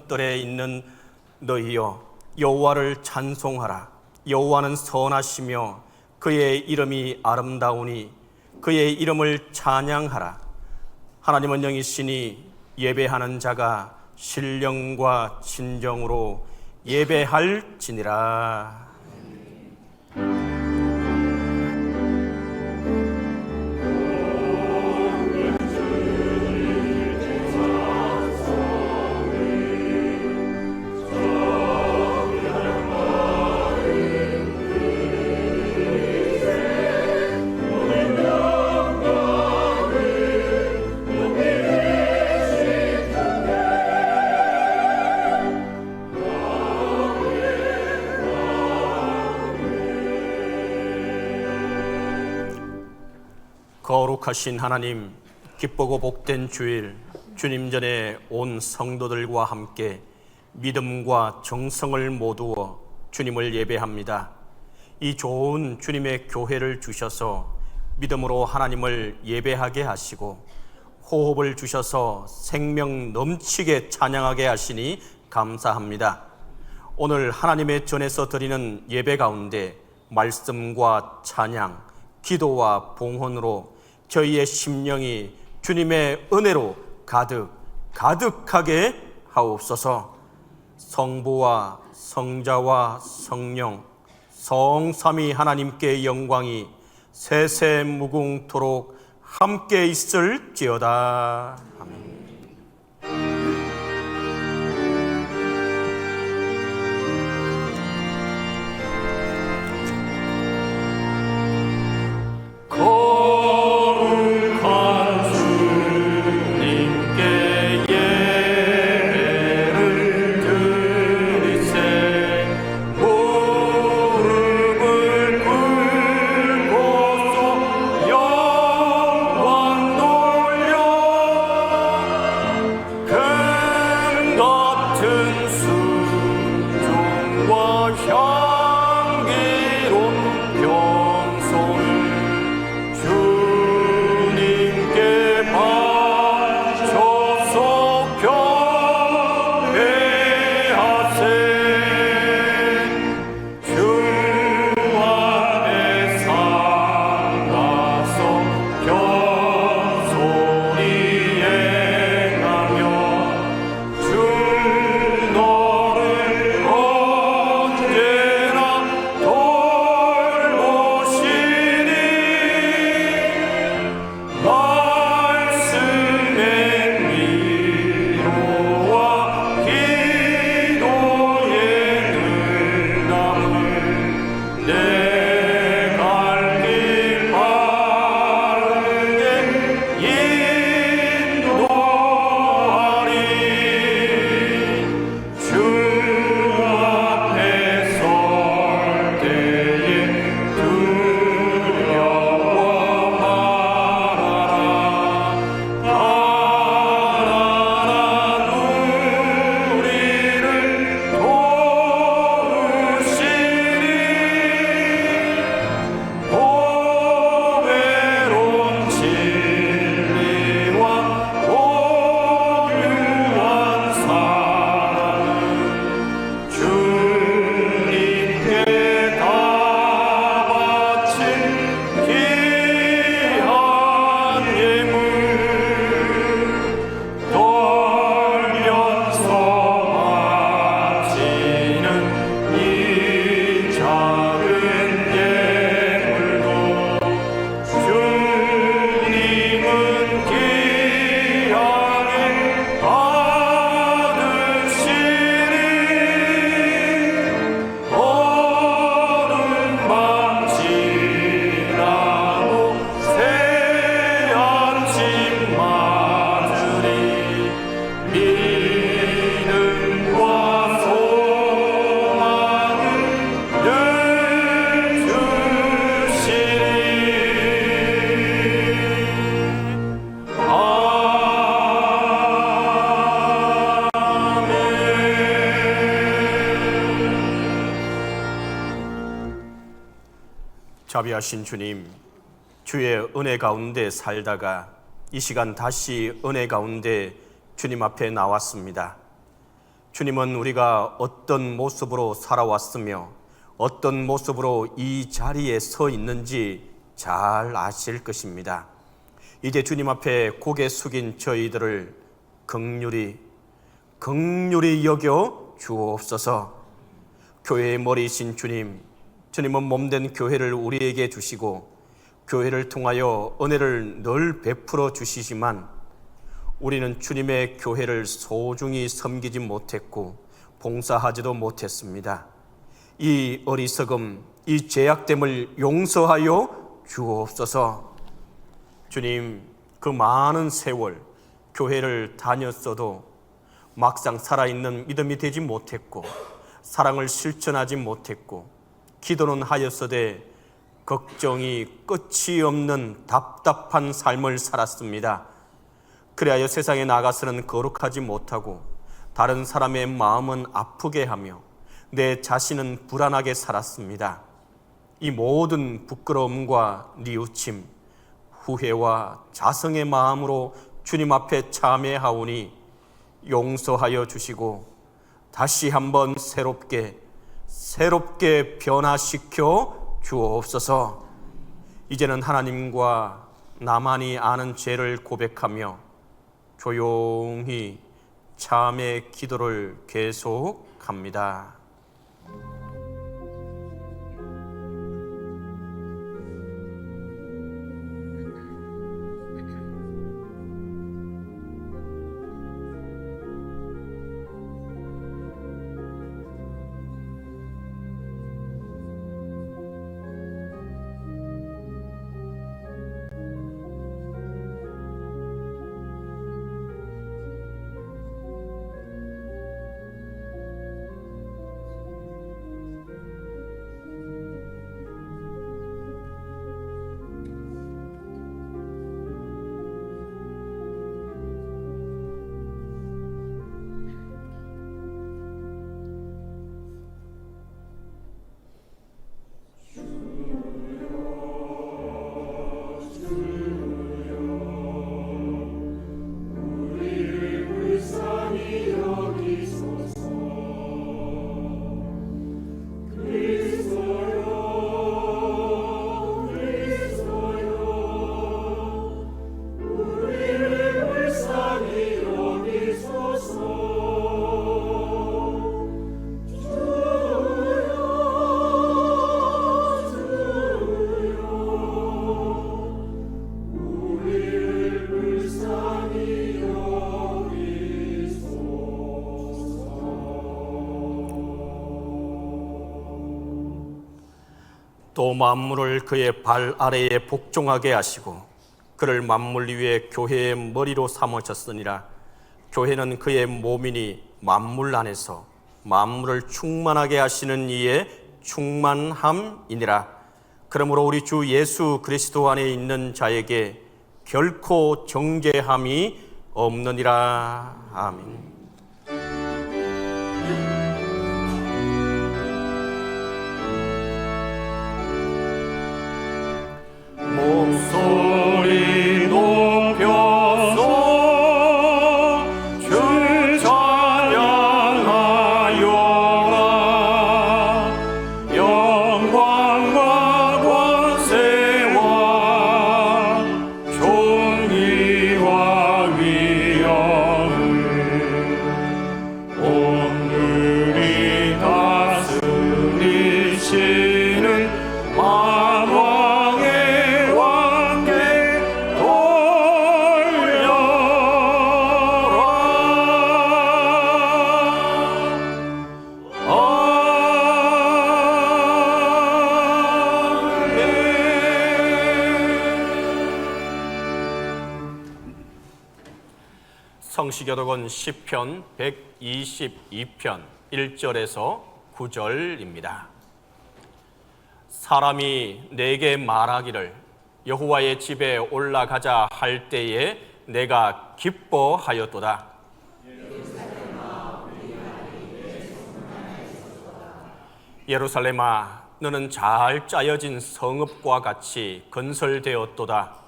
것들에 있는 너희여 여호와를 찬송하라. 여호와는 선하시며 그의 이름이 아름다우니 그의 이름을 찬양하라. 하나님은 영이시니 예배하는 자가 신령과 진정으로 예배할지니라. 거룩하신 하나님, 기쁘고 복된 주일, 주님 전에 온 성도들과 함께 믿음과 정성을 모두어 주님을 예배합니다. 이 좋은 주님의 교회를 주셔서 믿음으로 하나님을 예배하게 하시고 호흡을 주셔서 생명 넘치게 찬양하게 하시니 감사합니다. 오늘 하나님의 전에서 드리는 예배 가운데 말씀과 찬양, 기도와 봉헌으로 저희의 심령이 주님의 은혜로 가득하게 하옵소서. 성부와 성자와 성령 성삼위 하나님께 영광이 세세무궁토록 함께 있을지어다. 아멘. 자비하신 주님, 주의 은혜 가운데 살다가 이 시간 다시 은혜 가운데 주님 앞에 나왔습니다. 주님은 우리가 어떤 모습으로 살아왔으며 어떤 모습으로 이 자리에 서 있는지 잘 아실 것입니다. 이제 주님 앞에 고개 숙인 저희들을 긍휼히 여겨 주옵소서. 교회의 머리이신 주님, 주님은 몸된 교회를 우리에게 주시고 교회를 통하여 은혜를 늘 베풀어 주시지만 우리는 주님의 교회를 소중히 섬기지 못했고 봉사하지도 못했습니다. 이 어리석음, 이 죄악됨을 용서하여 주옵소서. 주님, 그 많은 세월 교회를 다녔어도 막상 살아있는 믿음이 되지 못했고 사랑을 실천하지 못했고 기도는 하였으되 걱정이 끝이 없는 답답한 삶을 살았습니다. 그리하여 세상에 나가서는 거룩하지 못하고 다른 사람의 마음은 아프게 하며 내 자신은 불안하게 살았습니다. 이 모든 부끄러움과 뉘우침, 후회와 자성의 마음으로 주님 앞에 참회하오니 용서하여 주시고 다시 한번 새롭게 변화시켜 주옵소서. 이제는 하나님과 나만이 아는 죄를 고백하며 조용히 참회 기도를 계속합니다. 또 만물을 그의 발 아래에 복종하게 하시고 그를 만물 위에 교회의 머리로 삼으셨으니라. 교회는 그의 몸이니 만물 안에서 만물을 충만하게 하시는 이의 충만함이니라. 그러므로 우리 주 예수 그리스도 안에 있는 자에게 결코 정죄함이 없느니라. 아멘. 목소리 높여서 주 찬양하여라. 영광과 권세와 존귀와 위엄을 오늘이 다스리시는 만왕의 성시교독은 시편 122편 1절에서 9절입니다. 사람이 내게 말하기를 여호와의 집에 올라가자 할 때에 내가 기뻐하였도다. 예루살렘아, 너는 잘 짜여진 성읍과 같이 건설되었도다.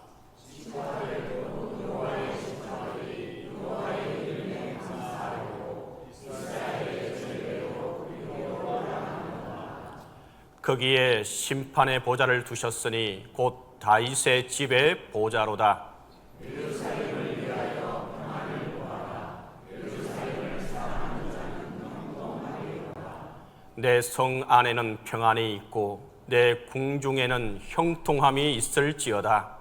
거기에 심판의 보좌를 두셨으니 곧 다윗의 집의 보좌로다. 내 성 안에는 평안이 있고 내 궁중에는 형통함이 있을지어다.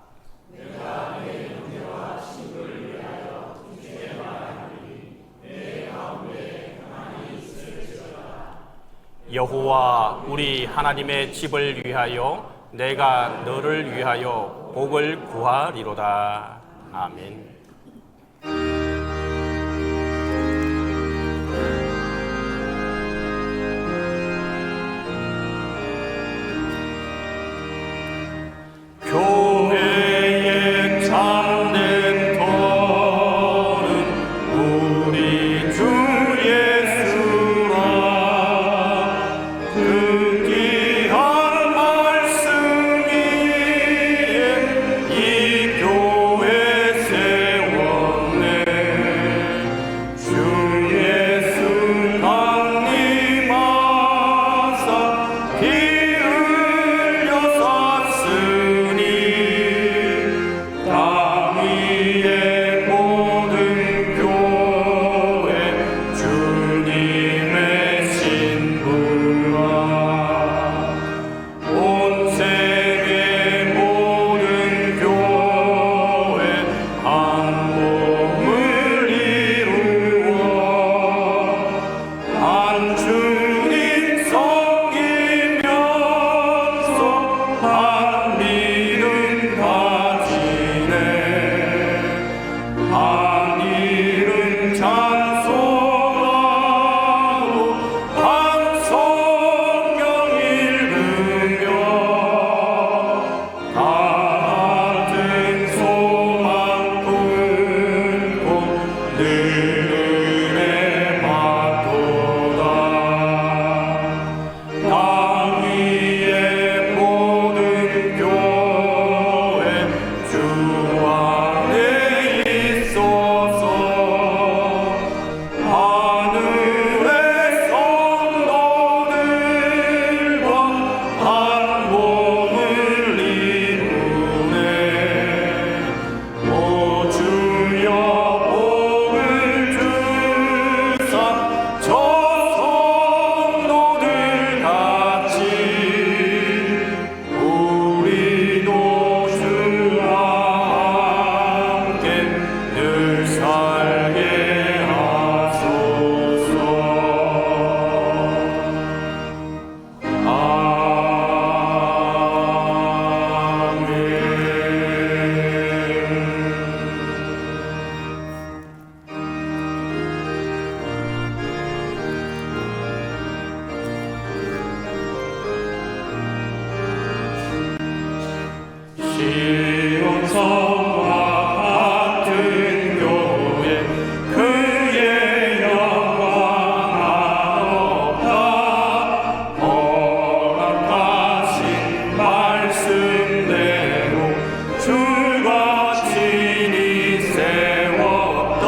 여호와 우리 하나님의 집을 위하여 내가 너를 위하여 복을 구하리로다. 아멘. 교회의 참된 터는 우리 주 예수라. 그 귀한 말씀 위에 이 교회 세웠네. 주 예수 강림 하사 피 흘려 샀으니 땅 위의 모든 교회 주님의 신부라. 온 세계 모든 교회 한 몸을 이루어 한 주님 섬기면서 한 믿음 가지네. 한 이름 찬송하고 한 성경 읽으며 다 같은 소망 품고 늘 은혜 받도다. 땅 위의 모든 교회 주 안에 있어서 하늘의 성도들과 한 몸을 이루네. 오 주여 복을 주사 저 성도들 같이 우리도 주와 함께 늘 살게 하소서. 시온 성과 같은 교회 그의 영광 없다. 허락하신 말씀대로 주가 친히 세웠다.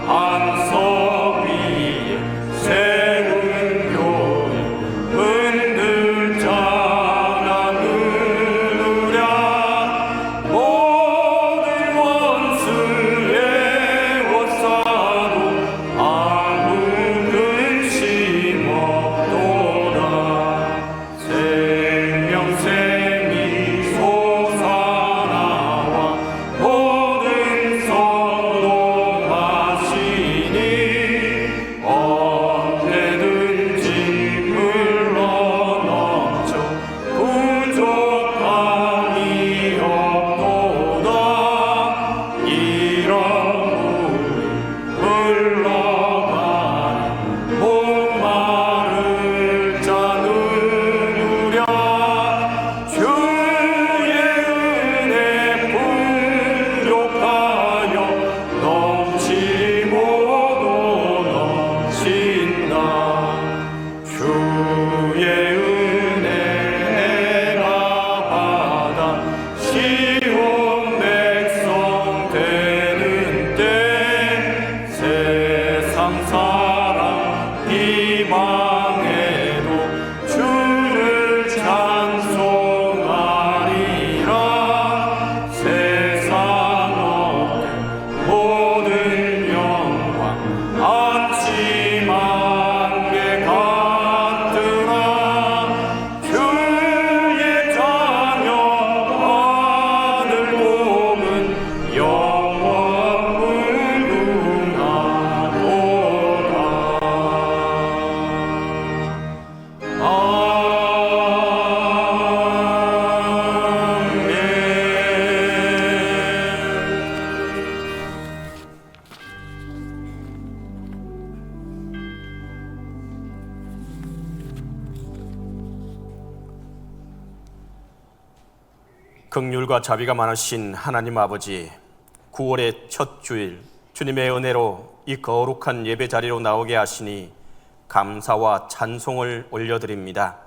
한석 위에 세운 교회 흔들 자나 누르랴. 모든 원수의 옷사도 아무 근심 없도다. 생명샘이 솟아나와 모든 성도하시니 언제든지 흘러넘쳐 부족함이 없도다. 이런 물이 흘러가니 목마를 자 누르랴. 주의 은혜 풍족하여 넘치고도 넘친다. 주의 은혜 내가 받아 시온 백성 되는 때 세상 사람 희망에도 주를 긍휼과 자비가 많으신 하나님 아버지, 9월의 첫 주일 주님의 은혜로 이 거룩한 예배 자리로 나오게 하시니 감사와 찬송을 올려드립니다.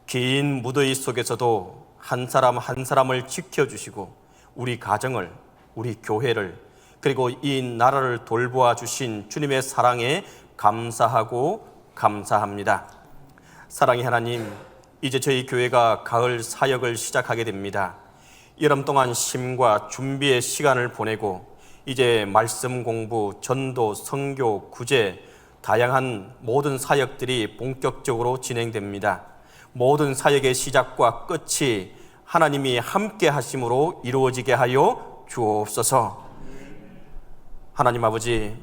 긴 무더위 속에서도 한 사람 한 사람을 지켜주시고 우리 가정을, 우리 교회를, 그리고 이 나라를 돌보아 주신 주님의 사랑에 감사하고 감사합니다. 사랑의 하나님, 이제 저희 교회가 가을 사역을 시작하게 됩니다. 여름 동안 심과 준비의 시간을 보내고 이제 말씀 공부, 전도, 선교, 구제, 다양한 모든 사역들이 본격적으로 진행됩니다. 모든 사역의 시작과 끝이 하나님이 함께 하심으로 이루어지게 하여 주옵소서. 하나님 아버지,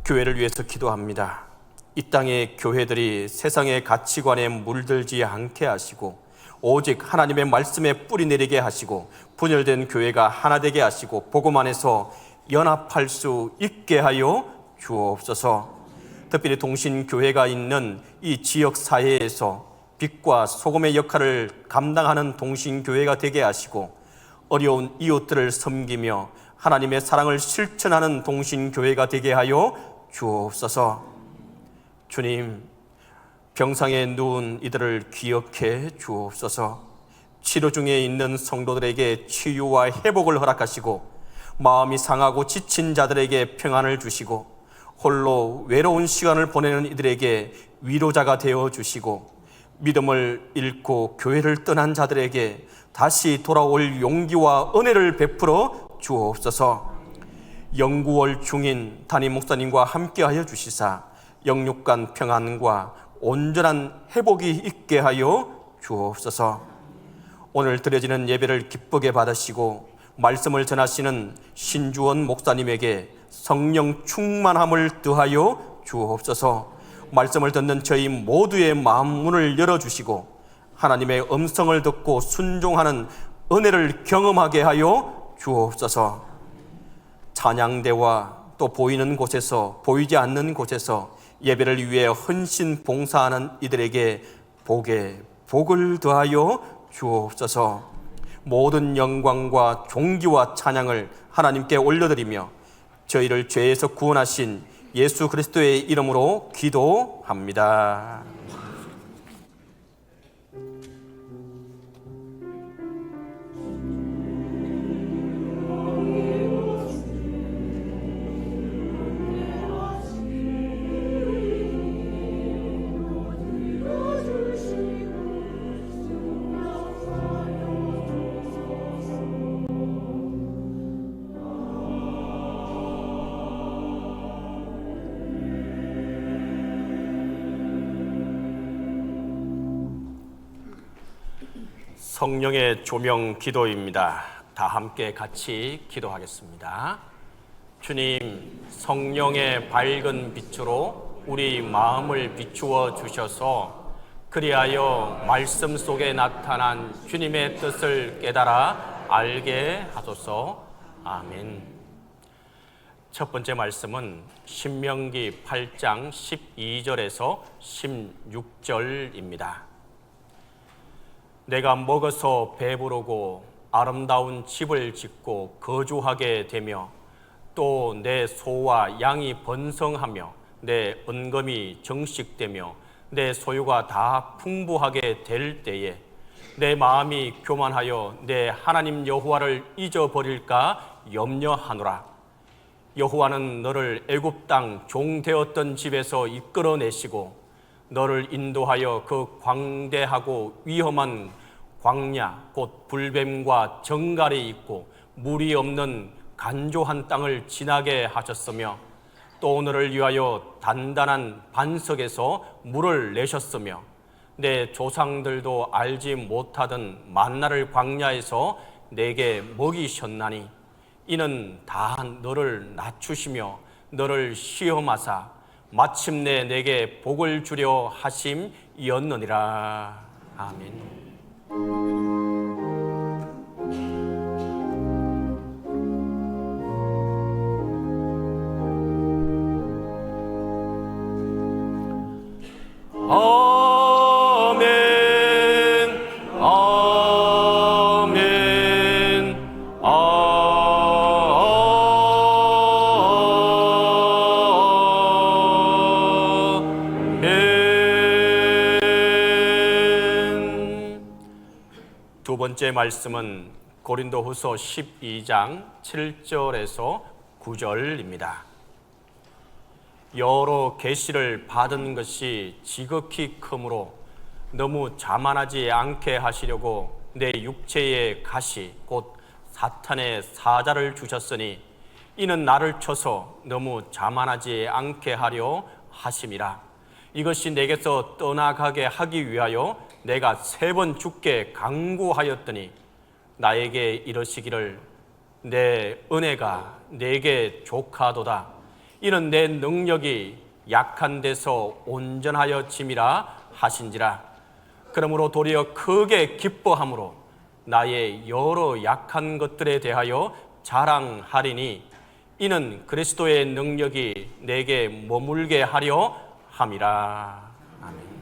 교회를 위해서 기도합니다. 이 땅의 교회들이 세상의 가치관에 물들지 않게 하시고 오직 하나님의 말씀에 뿌리 내리게 하시고 분열된 교회가 하나 되게 하시고 복음 안에서 연합할 수 있게 하여 주옵소서. 특별히 동신교회가 있는 이 지역 사회에서 빛과 소금의 역할을 감당하는 동신교회가 되게 하시고 어려운 이웃들을 섬기며 하나님의 사랑을 실천하는 동신교회가 되게 하여 주옵소서. 주님, 병상에 누운 이들을 기억해 주옵소서. 치료 중에 있는 성도들에게 치유와 회복을 허락하시고 마음이 상하고 지친 자들에게 평안을 주시고 홀로 외로운 시간을 보내는 이들에게 위로자가 되어 주시고 믿음을 잃고 교회를 떠난 자들에게 다시 돌아올 용기와 은혜를 베풀어 주옵소서. 영구월 중인 담임 목사님과 함께하여 주시사 영육간 평안과 온전한 회복이 있게 하여 주옵소서. 오늘 드려지는 예배를 기쁘게 받으시고 말씀을 전하시는 신주원 목사님에게 성령 충만함을 더하여 주옵소서. 말씀을 듣는 저희 모두의 마음 문을 열어주시고 하나님의 음성을 듣고 순종하는 은혜를 경험하게 하여 주옵소서. 찬양대와 또 보이는 곳에서 보이지 않는 곳에서 예배를 위해 헌신 봉사하는 이들에게 복에 복을 더하여 주옵소서. 모든 영광과 존귀와 찬양을 하나님께 올려드리며 저희를 죄에서 구원하신 예수 그리스도의 이름으로 기도합니다. 성령의 조명 기도입니다. 다 함께 같이 기도하겠습니다. 주님, 성령의 밝은 빛으로 우리 마음을 비추어 주셔서 그리하여 말씀 속에 나타난 주님의 뜻을 깨달아 알게 하소서. 아멘. 첫 번째 말씀은 신명기 8장 12절에서 16절입니다. 내가 먹어서 배부르고 아름다운 집을 짓고 거주하게 되며 또 내 소와 양이 번성하며 내 은금이 정식되며 내 소유가 다 풍부하게 될 때에 내 마음이 교만하여 내 하나님 여호와를 잊어버릴까 염려하노라. 여호와는 너를 애굽 땅 종되었던 집에서 이끌어내시고 너를 인도하여 그 광대하고 위험한 광야 곧 불뱀과 정갈이 있고 물이 없는 간조한 땅을 지나게 하셨으며 또 너를 위하여 단단한 반석에서 물을 내셨으며 내 조상들도 알지 못하던 만나를 광야에서 내게 먹이셨나니 이는 다 너를 낮추시며 너를 시험하사 마침내 내게 복을 주려 하심이었느니라. 아멘. 아멘. 아멘. 번째 말씀은 고린도후서 12장 7절에서 9절입니다. 여러 계시를 받은 것이 지극히 크므로 너무 자만하지 않게 하시려고 내 육체의 가시 곧 사탄의 사자를 주셨으니 이는 나를 쳐서 너무 자만하지 않게 하려 하심이라. 이것이 내게서 떠나가게 하기 위하여 내가 3번 죽게 강구하였더니 나에게 이러시기를 내 은혜가 내게 족하도다. 이는 내 능력이 약한 데서 온전하여 짐이라 하신지라. 그러므로 도리어 크게 기뻐함으로 나의 여러 약한 것들에 대하여 자랑하리니 이는 그리스도의 능력이 내게 머물게 하려 함이라. 아멘.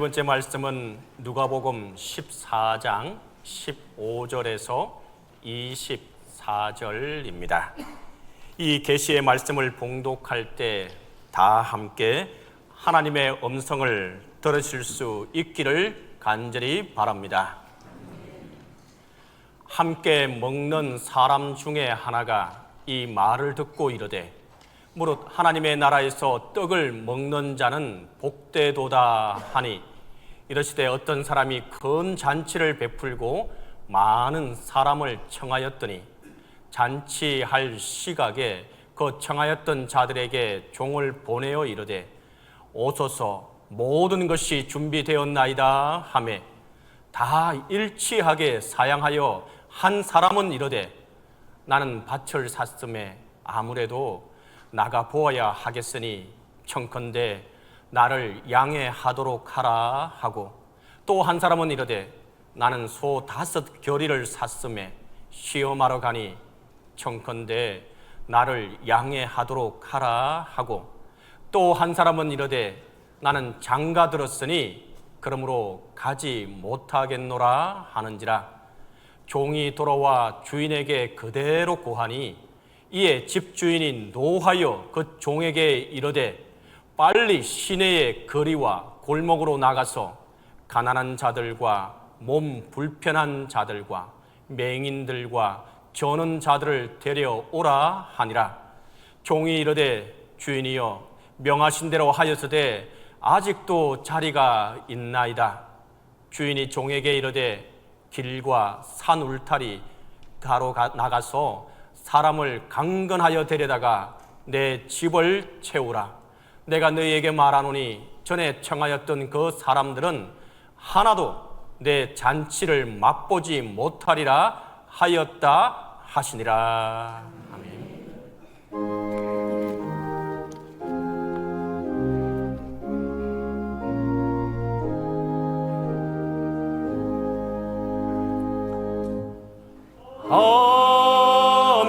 번째 말씀은 누가복음 14장 15절에서 24절입니다. 이 계시의 말씀을 봉독할 때 다 함께 하나님의 음성을 들으실 수 있기를 간절히 바랍니다. 함께 먹는 사람 중에 하나가 이 말을 듣고 이르되 무릇 하나님의 나라에서 떡을 먹는 자는 복되도다 하니, 이르시되 어떤 사람이 큰 잔치를 베풀고 많은 사람을 청하였더니 잔치할 시각에 그 청하였던 자들에게 종을 보내어 이르되 오소서 모든 것이 준비되었나이다 하매 다 일치하게 사양하여 한 사람은 이르되 나는 밭을 샀음에 아무래도 나가 보아야 하겠으니 청컨대 나를 양해하도록 하라 하고, 또 한 사람은 이르되 나는 소 5 샀음에 시험하러 가니 청컨대 나를 양해하도록 하라 하고, 또 한 사람은 이르되 나는 장가 들었으니 그러므로 가지 못하겠노라 하는지라. 종이 돌아와 주인에게 그대로 고하니 이에 집주인이 노하여 그 종에게 이르되 빨리 시내의 거리와 골목으로 나가서 가난한 자들과 몸 불편한 자들과 맹인들과 저는 자들을 데려오라 하니라. 종이 이르되 주인이여 명하신 대로 하였으되 아직도 자리가 있나이다. 주인이 종에게 이르되 길과 산 울타리 가로 나가서 사람을 강건하여 데려다가 내 집을 채우라. 내가 너희에게 말하노니 전에 청하였던 그 사람들은 하나도 내 잔치를 맛보지 못하리라 하였다 하시니라. 아멘.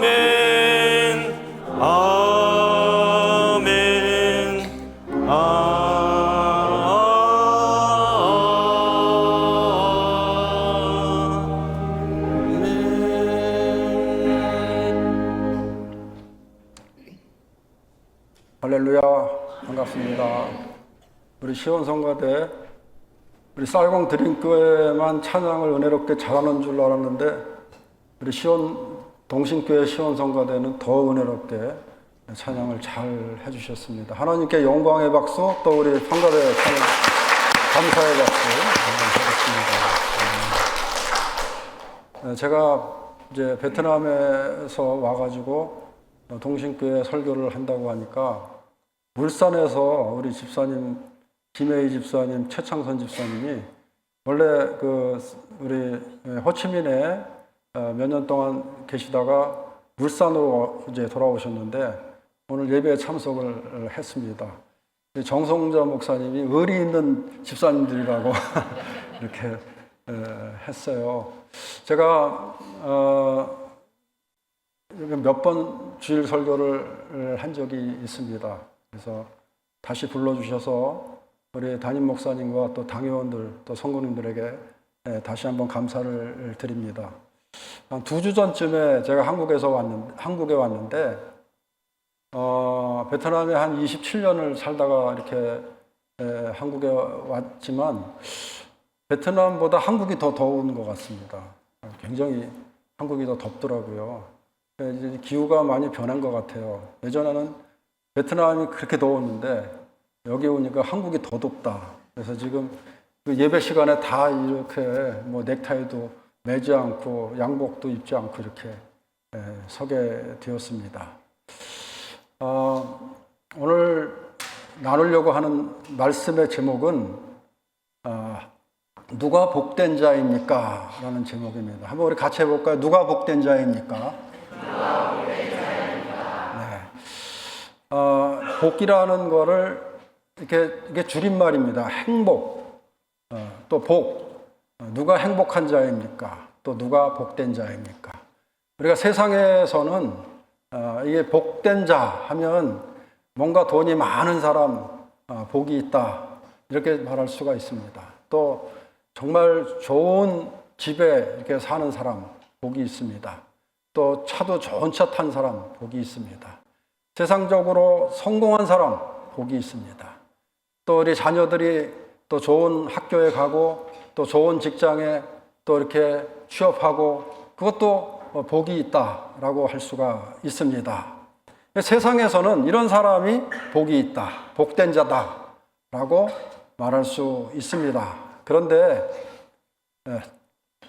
아멘. 아멘. 할렐루야, 반갑습니다. 우리 시온성가대 우리 쌀공 드림교회만 찬양을 은혜롭게 잘하는 줄 알았는데 우리 시온 동신교회 시온성가대는 더 은혜롭게 찬양을 잘 해주셨습니다. 하나님께 영광의 박수, 또 우리 성가대 찬양 감사의 박수 한번 드렸습니다. 제가 이제 베트남에서 와가지고 동신교회 설교를 한다고 하니까 울산에서 우리 집사님 김혜희 집사님, 최창선 집사님이 원래 우리 호치민에 몇 년 동안 계시다가 울산으로 이제 돌아오셨는데 오늘 예배에 참석을 했습니다. 정성자 목사님이 의리 있는 집사님들이라고 이렇게 했어요. 제가 몇 번 주일 설교를 한 적이 있습니다. 그래서 다시 불러주셔서 우리 담임 목사님과 또 당회원들 또 성도님들에게 다시 한번 감사를 드립니다. 한 2주 전쯤에 제가 한국에 왔는데 베트남에 한 27년을 살다가 이렇게 한국에 왔지만 베트남보다 한국이 더 더운 것 같습니다. 굉장히 한국이 더 덥더라고요. 이제 기후가 많이 변한 것 같아요. 예전에는 베트남이 그렇게 더웠는데 여기 오니까 한국이 더 덥다. 그래서 지금 그 예배 시간에 다 이렇게 뭐 넥타이도 매지 않고 양복도 입지 않고 이렇게 서게 되었습니다. 오늘 나누려고 하는 말씀의 제목은 누가 복된 자입니까? 라는 제목입니다. 한번 우리 같이 해볼까요? 누가 복된 자입니까? 복이라는 거를 이게 줄임말입니다. 행복, 또 복. 누가 행복한 자입니까? 또 누가 복된 자입니까? 우리가 세상에서는 이게 복된 자 하면 뭔가 돈이 많은 사람 복이 있다. 이렇게 말할 수가 있습니다. 또 정말 좋은 집에 이렇게 사는 사람 복이 있습니다. 또 차도 좋은 차 탄 사람 복이 있습니다. 세상적으로 성공한 사람 복이 있습니다. 또 우리 자녀들이 또 좋은 학교에 가고 또 좋은 직장에 또 이렇게 취업하고 그것도 복이 있다라고 할 수가 있습니다. 세상에서는 이런 사람이 복이 있다, 복된 자다라고 말할 수 있습니다. 그런데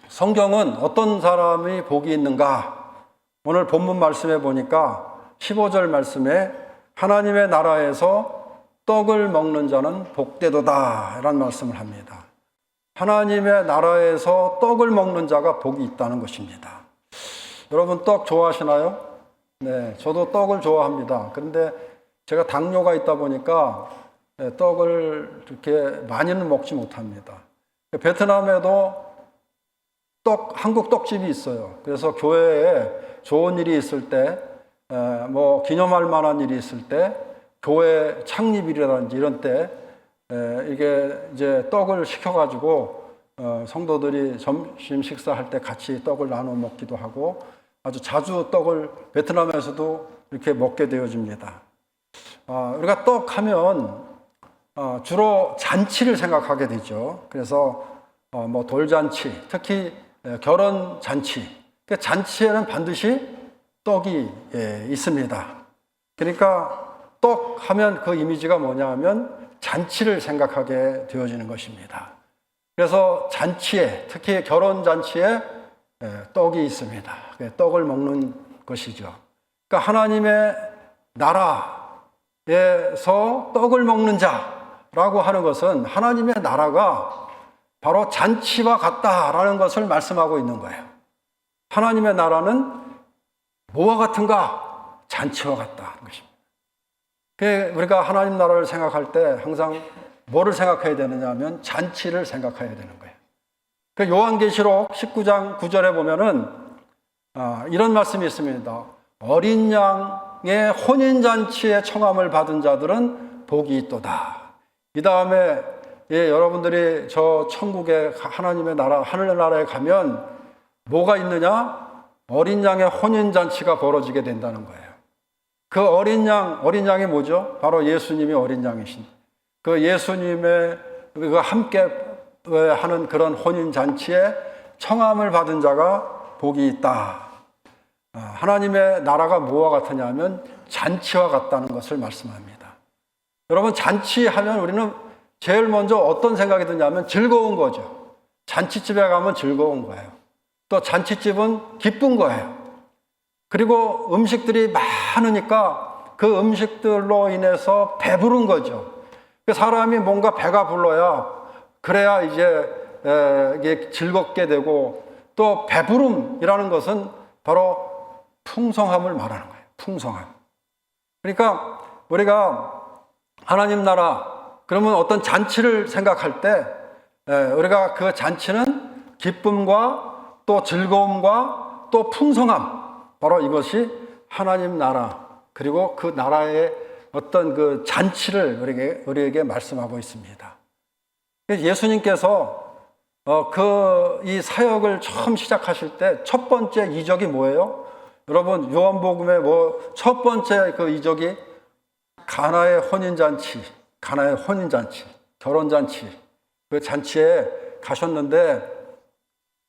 성경은 어떤 사람이 복이 있는가? 오늘 본문 말씀에 보니까 15절 말씀에 하나님의 나라에서 떡을 먹는 자는 복되도다 이런 말씀을 합니다. 하나님의 나라에서 떡을 먹는 자가 복이 있다는 것입니다. 여러분 떡 좋아하시나요? 네, 저도 떡을 좋아합니다. 그런데 제가 당뇨가 있다 보니까 떡을 그렇게 많이는 먹지 못합니다. 베트남에도 한국 떡집이 있어요. 그래서 교회에 좋은 일이 있을 때, 뭐 기념할 만한 일이 있을 때, 교회 창립일이라든지 이런 때, 이게 이제 떡을 시켜가지고 성도들이 점심 식사할 때 같이 떡을 나눠 먹기도 하고 아주 자주 떡을 베트남에서도 이렇게 먹게 되어집니다. 우리가 떡 하면 주로 잔치를 생각하게 되죠. 그래서 뭐 돌잔치, 특히 결혼 잔치. 그 잔치에는 반드시 떡이 있습니다. 그러니까 떡 하면 그 이미지가 뭐냐 하면 잔치를 생각하게 되어지는 것입니다. 그래서 잔치에, 특히 결혼 잔치에 떡이 있습니다. 떡을 먹는 것이죠. 그러니까 하나님의 나라에서 떡을 먹는 자라고 하는 것은 하나님의 나라가 바로 잔치와 같다라는 것을 말씀하고 있는 거예요. 하나님의 나라는 뭐와 같은가? 잔치와 같다는 것입니다. 우리가 하나님 나라를 생각할 때 항상 뭐를 생각해야 되느냐 하면 잔치를 생각해야 되는 거예요. 요한계시록 19장 9절에 보면은 이런 말씀이 있습니다. 어린 양의 혼인잔치에 청함을 받은 자들은 복이 있도다. 이 다음에 여러분들이 저 천국의 하나님의 나라, 하늘나라에 가면 뭐가 있느냐? 어린 양의 혼인잔치가 벌어지게 된다는 거예요. 그 어린 양이 뭐죠? 바로 예수님이 어린 양이신. 그 예수님의 함께 하는 그런 혼인잔치에 청함을 받은 자가 복이 있다. 하나님의 나라가 뭐와 같으냐면 잔치와 같다는 것을 말씀합니다. 여러분 잔치하면 우리는 제일 먼저 어떤 생각이 드냐면 즐거운 거죠. 잔치집에 가면 즐거운 거예요. 또 잔치집은 기쁜 거예요. 그리고 음식들이 많으니까 그 음식들로 인해서 배부른 거죠. 사람이 뭔가 배가 불러야 그래야 이게 즐겁게 되고 또 배부름이라는 것은 바로 풍성함을 말하는 거예요. 풍성함. 그러니까 우리가 하나님 나라 그러면 어떤 잔치를 생각할 때 우리가 그 잔치는 기쁨과 또 즐거움과 또 풍성함 바로 이것이 하나님 나라 그리고 그 나라의 어떤 그 잔치를 우리에게 말씀하고 있습니다. 예수님께서 이 사역을 처음 시작하실 때 첫 번째 이적이 뭐예요? 여러분 요한복음의 첫 번째 그 이적이 가나의 혼인잔치, 결혼잔치 그 잔치에 가셨는데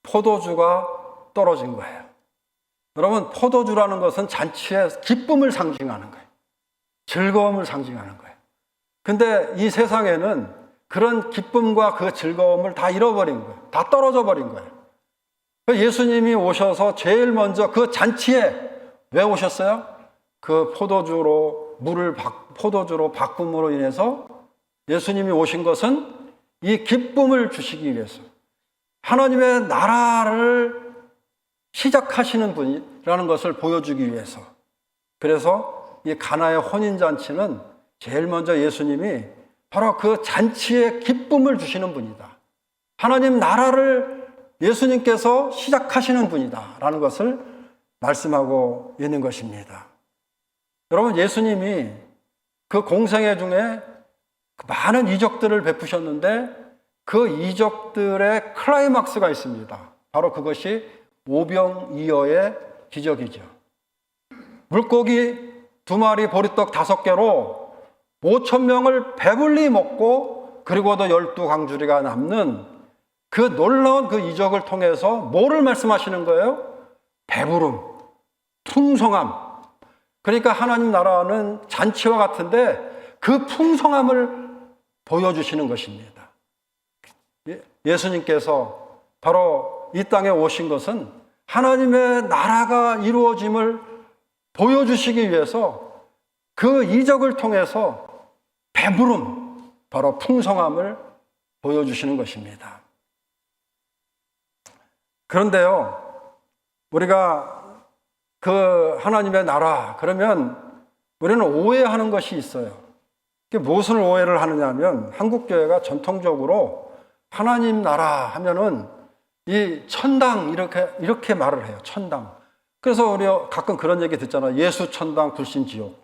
포도주가 떨어진 거예요. 여러분 포도주라는 것은 잔치의 기쁨을 상징하는 거예요. 즐거움을 상징하는 거예요. 근데 이 세상에는 그런 기쁨과 그 즐거움을 다 잃어버린 거예요. 다 떨어져 버린 거예요. 예수님이 오셔서 제일 먼저 그 잔치에 왜 오셨어요? 그 포도주로 바꿈으로 인해서 예수님이 오신 것은 이 기쁨을 주시기 위해서 하나님의 나라를 시작하시는 분이라는 것을 보여주기 위해서. 그래서 이 가나의 혼인잔치는 제일 먼저 예수님이 바로 그 잔치의 기쁨을 주시는 분이다. 하나님 나라를 예수님께서 시작하시는 분이다 라는 것을 말씀하고 있는 것입니다. 여러분 예수님이 그 공생애 중에 많은 이적들을 베푸셨는데 그 이적들의 클라이막스가 있습니다. 바로 그것이 오병이어의 기적이죠. 물고기 2마리, 보리떡 5개로 5,000명을 배불리 먹고 그리고도 12광주리가 남는 그 놀라운 그 이적을 통해서 뭐를 말씀하시는 거예요? 배부름, 풍성함. 그러니까 하나님 나라는 잔치와 같은데 그 풍성함을 보여주시는 것입니다. 예수님께서 바로 이 땅에 오신 것은 하나님의 나라가 이루어짐을 보여주시기 위해서 그 이적을 통해서 배부름, 바로 풍성함을 보여주시는 것입니다. 그런데요, 우리가 그 하나님의 나라, 그러면 우리는 오해하는 것이 있어요. 무엇을 오해를 하느냐 하면 한국교회가 전통적으로 하나님 나라 하면은 이 천당 이렇게 말을 해요. 천당. 그래서 우리 가끔 그런 얘기 듣잖아요. 예수 천당 불신 지옥.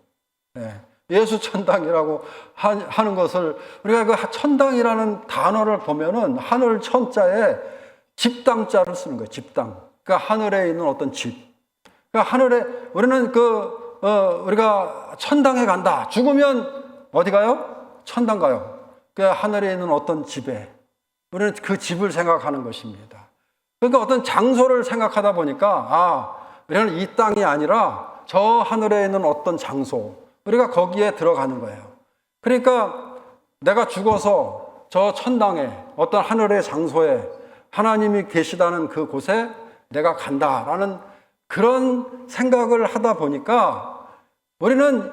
네. 예수 천당이라고 하는 것을 우리가 그 천당이라는 단어를 보면은 하늘 천자에 집당자를 쓰는 거예요. 집당. 그러니까 하늘에 있는 어떤 집. 그러니까 하늘에 우리는 우리가 천당에 간다. 죽으면 어디 가요? 천당 가요. 그러니까 하늘에 있는 어떤 집에 우리는 그 집을 생각하는 것입니다. 그러니까 어떤 장소를 생각하다 보니까 우리는 이 땅이 아니라 저 하늘에 있는 어떤 장소, 우리가 거기에 들어가는 거예요. 그러니까 내가 죽어서 저 천당에 어떤 하늘의 장소에 하나님이 계시다는 그곳에 내가 간다라는 그런 생각을 하다 보니까 우리는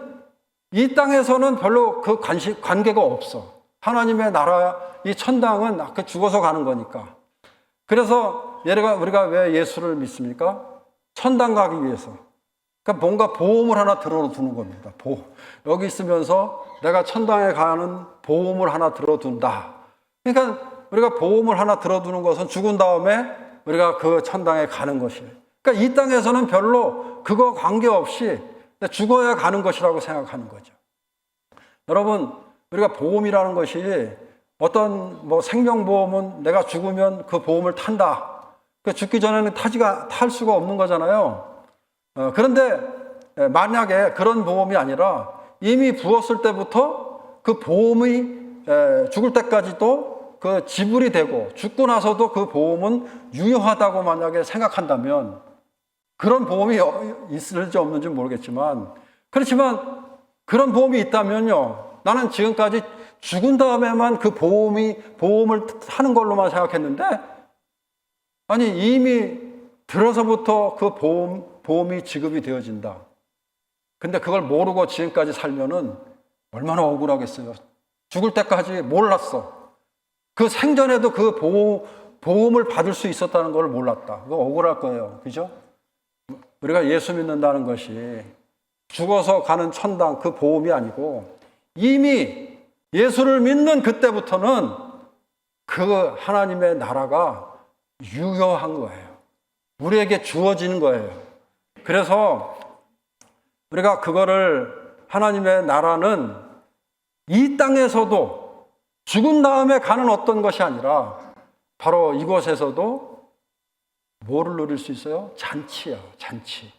이 땅에서는 별로 그 관계가 없어. 하나님의 나라, 이 천당은 죽어서 가는 거니까. 그래서 우리가 왜 예수를 믿습니까? 천당 가기 위해서. 그러니까 뭔가 보험을 하나 들어두는 겁니다. 여기 있으면서 내가 천당에 가는 보험을 하나 들어둔다. 그러니까 우리가 보험을 하나 들어두는 것은 죽은 다음에 우리가 그 천당에 가는 것이에요. 그러니까 이 땅에서는 별로 그거 관계없이 죽어야 가는 것이라고 생각하는 거죠. 여러분, 우리가 보험이라는 것이 어떤 생명보험은 내가 죽으면 그 보험을 탄다. 죽기 전에는 탈 수가 없는 거잖아요. 그런데 만약에 그런 보험이 아니라 이미 부었을 때부터 그 보험이 죽을 때까지도 그 지불이 되고 죽고 나서도 그 보험은 유효하다고 만약에 생각한다면 그런 보험이 있을지 없는지 모르겠지만 그렇지만 그런 보험이 있다면요. 나는 지금까지 죽은 다음에만 그 보험을 하는 걸로만 생각했는데 아니 이미 들어서부터 그 보험이 지급이 되어진다. 근데 그걸 모르고 지금까지 살면은 얼마나 억울하겠어요. 죽을 때까지 몰랐어. 그 생전에도 그 보험을 받을 수 있었다는 걸 몰랐다. 그거 억울할 거예요. 그죠? 우리가 예수 믿는다는 것이 죽어서 가는 천당 그 보험이 아니고 이미 예수를 믿는 그때부터는 그 하나님의 나라가 유효한 거예요. 우리에게 주어지는 거예요. 그래서 우리가 그거를 하나님의 나라는 이 땅에서도 죽은 다음에 가는 어떤 것이 아니라 바로 이곳에서도 뭐를 누릴 수 있어요? 잔치야, 잔치.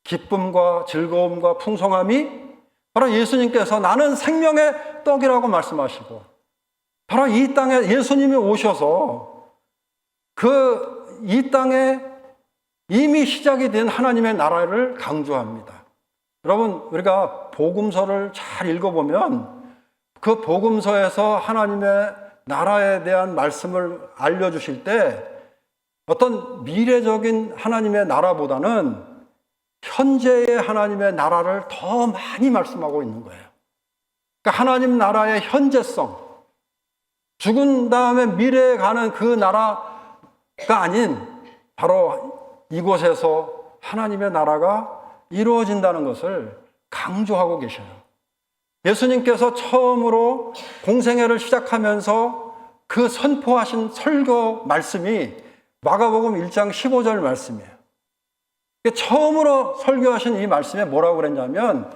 기쁨과 즐거움과 풍성함이 바로 예수님께서 나는 생명의 떡이라고 말씀하시고 바로 이 땅에 예수님이 오셔서 이 땅에 이미 시작이 된 하나님의 나라를 강조합니다. 여러분, 우리가 복음서를 잘 읽어보면 그 복음서에서 하나님의 나라에 대한 말씀을 알려주실 때 어떤 미래적인 하나님의 나라보다는 현재의 하나님의 나라를 더 많이 말씀하고 있는 거예요. 그러니까 하나님 나라의 현재성, 죽은 다음에 미래에 가는 그 나라가 아닌 바로 이곳에서 하나님의 나라가 이루어진다는 것을 강조하고 계셔요. 예수님께서 처음으로 공생애를 시작하면서 그 선포하신 설교 말씀이 마가복음 1장 15절 말씀이에요. 처음으로 설교하신 이 말씀에 뭐라고 그랬냐면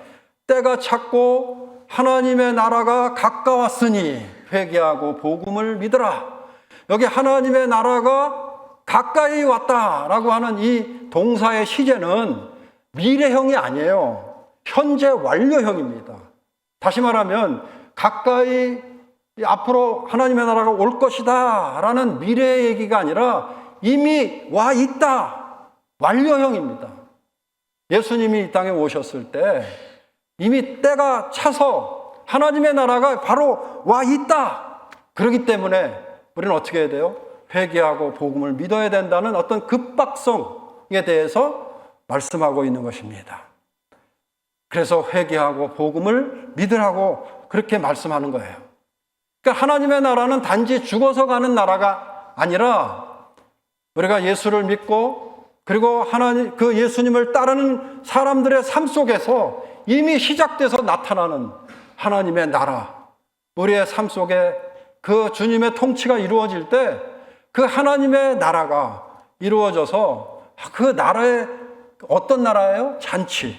때가 찼고 하나님의 나라가 가까웠으니 회개하고 복음을 믿으라. 여기 하나님의 나라가 가까이 왔다라고 하는 이 동사의 시제는 미래형이 아니에요. 현재 완료형입니다. 다시 말하면 가까이 앞으로 하나님의 나라가 올 것이다 라는 미래의 얘기가 아니라 이미 와 있다. 완료형입니다. 예수님이 이 땅에 오셨을 때 이미 때가 차서 하나님의 나라가 바로 와 있다. 그렇기 때문에 우리는 어떻게 해야 돼요? 회개하고 복음을 믿어야 된다는 어떤 급박성에 대해서 말씀하고 있는 것입니다. 그래서 회개하고 복음을 믿으라고 그렇게 말씀하는 거예요. 그러니까 하나님의 나라는 단지 죽어서 가는 나라가 아니라 우리가 예수를 믿고 그리고 하나님 그 예수님을 따르는 사람들의 삶 속에서 이미 시작돼서 나타나는 하나님의 나라, 우리의 삶 속에 그 주님의 통치가 이루어질 때 그 하나님의 나라가 이루어져서 그 나라의 어떤 나라예요? 잔치.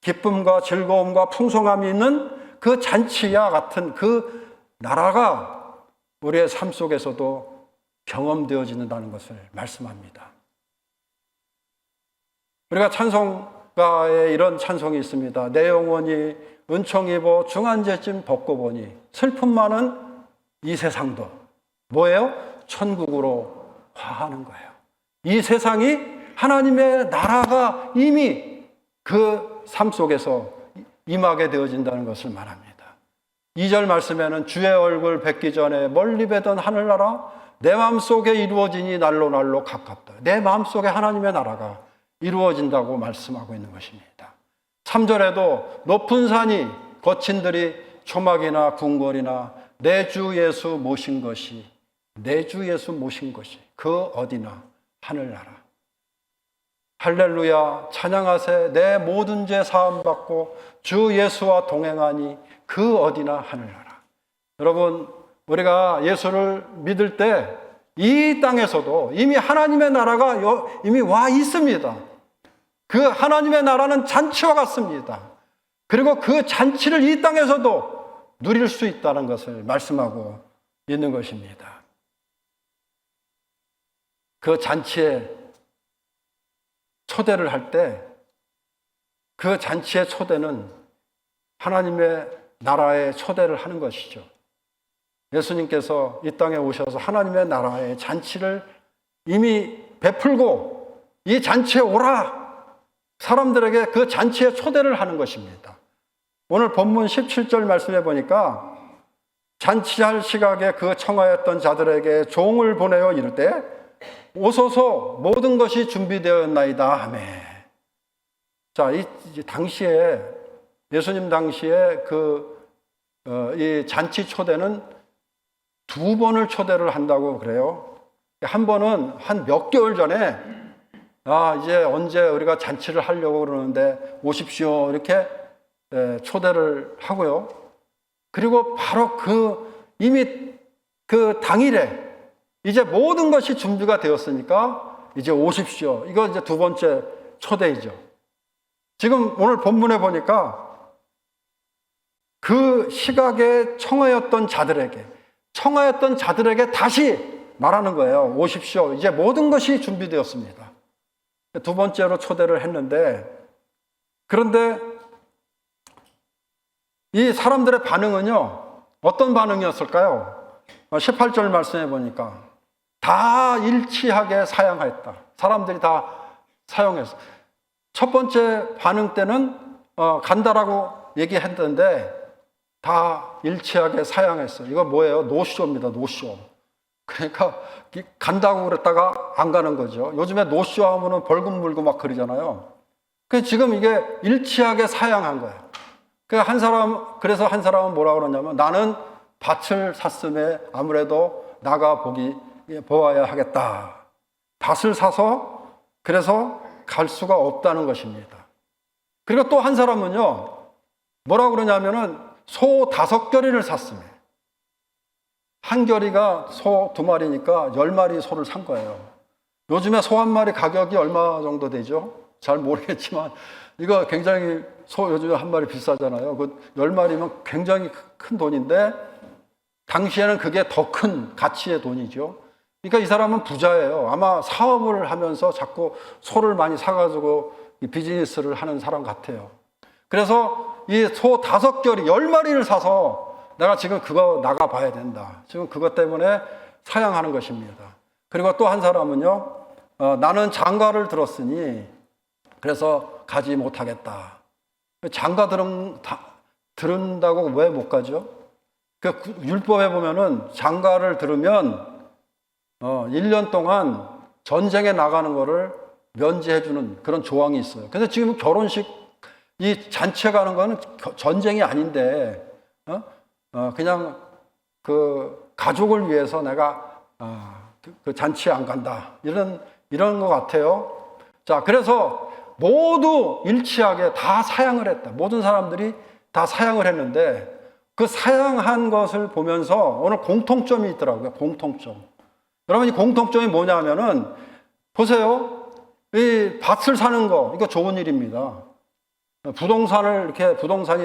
기쁨과 즐거움과 풍성함이 있는 그 잔치와 같은 그 나라가 우리의 삶 속에서도 경험되어진다는 것을 말씀합니다. 우리가 찬송가에 이런 찬송이 있습니다. 내 영혼이 은총 입어 중한제쯤 벗고 보니 슬픔 많은 이 세상도 뭐예요? 천국으로 화하는 거예요. 이 세상이 하나님의 나라가 이미 그 삶 속에서 임하게 되어진다는 것을 말합니다. 2절 말씀에는 주의 얼굴 뵙기 전에 멀리 뵈던 하늘나라 내 마음속에 이루어지니 날로 날로 가깝다. 내 마음속에 하나님의 나라가 이루어진다고 말씀하고 있는 것입니다. 3절에도 높은 산이 거친들이 초막이나 궁궐이나 내 주 예수 모신 것이 내 주 예수 모신 것이 그 어디나 하늘나라. 할렐루야 찬양하세 내 모든 죄 사함 받고 주 예수와 동행하니 그 어디나 하늘나라. 여러분 우리가 예수를 믿을 때 이 땅에서도 이미 하나님의 나라가 이미 와 있습니다. 그 하나님의 나라는 잔치와 같습니다. 그리고 그 잔치를 이 땅에서도 누릴 수 있다는 것을 말씀하고 있는 것입니다. 그 잔치에 초대를 할 때 그 잔치의 초대는 하나님의 나라에 초대를 하는 것이죠. 예수님께서 이 땅에 오셔서 하나님의 나라의 잔치를 이미 베풀고 이 잔치에 오라 사람들에게 그 잔치에 초대를 하는 것입니다. 오늘 본문 17절 말씀해 보니까 잔치할 시각에 그 청하였던 자들에게 종을 보내어 이르되 오소서 모든 것이 준비되었나이다 하매. 자, 이 당시에 예수님 당시에 이 잔치 초대는 2번을 초대를 한다고 그래요. 한 번은 한 몇 개월 전에 이제 언제 우리가 잔치를 하려고 그러는데 오십시오 이렇게 초대를 하고요. 그리고 바로 이미 그 당일에 이제 모든 것이 준비가 되었으니까 이제 오십시오. 이거 이제 2번째 초대이죠. 지금 오늘 본문에 보니까 그 시각에 청하였던 자들에게 다시 말하는 거예요. 오십시오. 이제 모든 것이 준비되었습니다. 2번째로 초대를 했는데 그런데 이 사람들의 반응은요. 어떤 반응이었을까요? 18절 말씀해 보니까 다 일치하게 사양했다. 사람들이 다 사용했어. 첫 번째 반응 때는 간다라고 얘기했는데 다 일치하게 사양했어요. 이거 뭐예요? 노쇼입니다. 노쇼. 그러니까 간다고 그랬다가 안 가는 거죠. 요즘에 노쇼 하면은 벌금 물고 막 그러잖아요. 지금 이게 일치하게 사양한 거예요. 그래서 한 사람은 뭐라 그러냐면 나는 밭을 샀음에 아무래도 나가 보아야 하겠다. 밭을 사서 그래서 갈 수가 없다는 것입니다. 그리고 또 한 사람은요, 뭐라 그러냐면은 소 5결이를 샀으며 한 결이가 소 2마리니까 10마리 소를 산 거예요. 요즘에 소 한 마리 가격이 얼마 정도 되죠? 잘 모르겠지만 이거 굉장히 소 요즘에 한 마리 비싸잖아요. 그 10마리면 굉장히 큰 돈인데 당시에는 그게 더 큰 가치의 돈이죠. 그러니까 이 사람은 부자예요. 아마 사업을 하면서 자꾸 소를 많이 사가지고 이 비즈니스를 하는 사람 같아요. 그래서 이 소 5결이 10마리를 사서 내가 지금 그거 나가봐야 된다. 지금 그것 때문에 사양하는 것입니다. 그리고 또 한 사람은요, 나는 장가를 들었으니 그래서 가지 못하겠다. 장가 들은다고 왜 못 가죠? 그 율법에 보면은 장가를 들으면 1년 동안 전쟁에 나가는 거를 면제해주는 그런 조항이 있어요. 근데 지금 결혼식 이 잔치에 가는 거는 전쟁이 아닌데 그냥 그 가족을 위해서 내가 그 잔치에 안 간다 이런 것 같아요. 자, 그래서 모두 일치하게 다 사양을 했다. 모든 사람들이 다 사양을 했는데 그 사양한 것을 보면서 오늘 공통점이 있더라고요. 공통점. 여러분 이 공통점이 뭐냐면은 보세요. 이 밭을 사는 거 이거 좋은 일입니다. 부동산이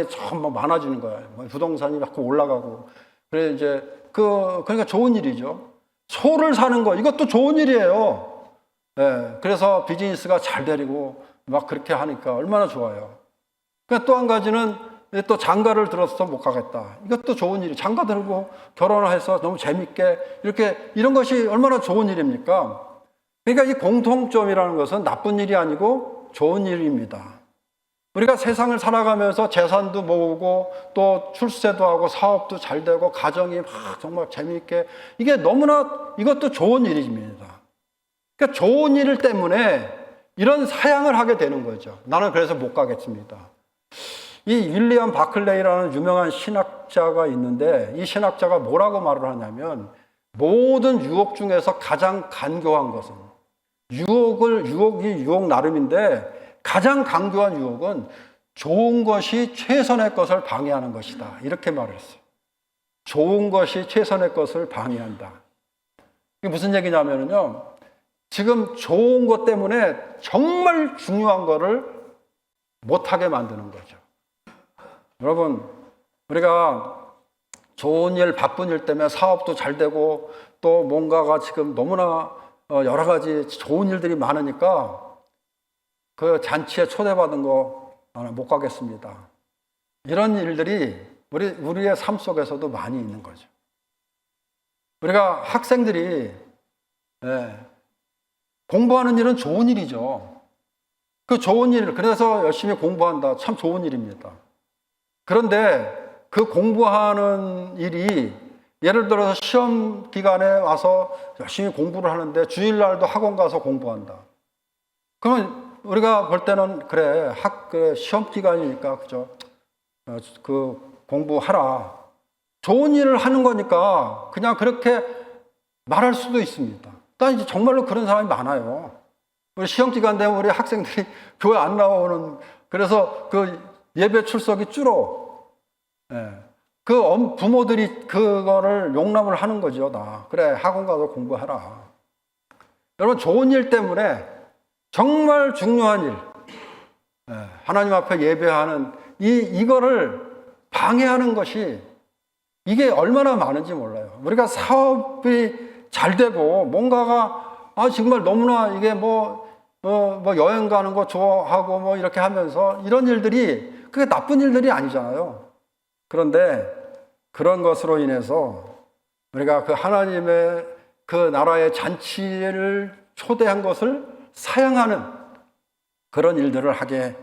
참 많아지는 거예요. 부동산이 자꾸 올라가고 그래 이제 그러니까 좋은 일이죠. 소를 사는 거 이것도 좋은 일이에요. 예, 그래서 비즈니스가 잘 되고 막 그렇게 하니까 얼마나 좋아요. 그러니까 또 한 가지는 또 장가를 들어서 못 가겠다. 이것도 좋은 일이. 장가 들고 결혼을 해서 너무 재밌게 이런 것이 얼마나 좋은 일입니까? 그러니까 이 공통점이라는 것은 나쁜 일이 아니고 좋은 일입니다. 우리가 세상을 살아가면서 재산도 모으고 또 출세도 하고 사업도 잘 되고 가정이 막 정말 재미있게 이게 너무나 이것도 좋은 일입니다. 그러니까 좋은 일 때문에 이런 사양을 하게 되는 거죠. 나는 그래서 못 가겠습니다. 이 윌리엄 바클레이라는 유명한 신학자가 있는데 이 신학자가 뭐라고 말을 하냐면 모든 유혹 중에서 가장 간교한 것은 유혹이 유혹 나름인데 가장 강교한 유혹은 좋은 것이 최선의 것을 방해하는 것이다. 이렇게 말을 했어요. 좋은 것이 최선의 것을 방해한다. 이게 무슨 얘기냐면요. 지금 좋은 것 때문에 정말 중요한 거를 못하게 만드는 거죠. 여러분, 우리가 좋은 일, 바쁜 일 때문에 사업도 잘 되고 또 뭔가가 지금 너무나 여러 가지 좋은 일들이 많으니까 그 잔치에 초대받은 거 나는 못 가겠습니다. 이런 일들이 우리의 삶 속에서도 많이 있는 거죠. 우리가 학생들이 공부하는 일은 좋은 일이죠. 그 좋은 일, 그래서 열심히 공부한다. 참 좋은 일입니다. 그런데 그 공부하는 일이 예를 들어서 시험 기간에 와서 열심히 공부를 하는데 주일날도 학원 가서 공부한다. 그러면 우리가 볼 때는 그래 시험 기간이니까 그죠? 그 공부하라. 좋은 일을 하는 거니까 그냥 그렇게 말할 수도 있습니다. 난 이제 정말로 그런 사람이 많아요. 우리 시험 기간 되면 우리 학생들이 교회 안 나오는 그래서 그 예배 출석이 줄어. 그 부모들이 그거를 용납을 하는 거죠. 그래 학원 가서 공부하라. 여러분 좋은 일 때문에 정말 중요한 일, 하나님 앞에 예배하는 이거를 방해하는 것이 이게 얼마나 많은지 몰라요. 우리가 사업이 잘 되고 뭔가가 정말 너무나 이게 뭐 여행 가는 거 좋아하고 뭐 이렇게 하면서 이런 일들이 그게 나쁜 일들이 아니잖아요. 그런데 그런 것으로 인해서 우리가 그 하나님의 그 나라의 잔치를 초대한 것을 사양하는 그런 일들을 하게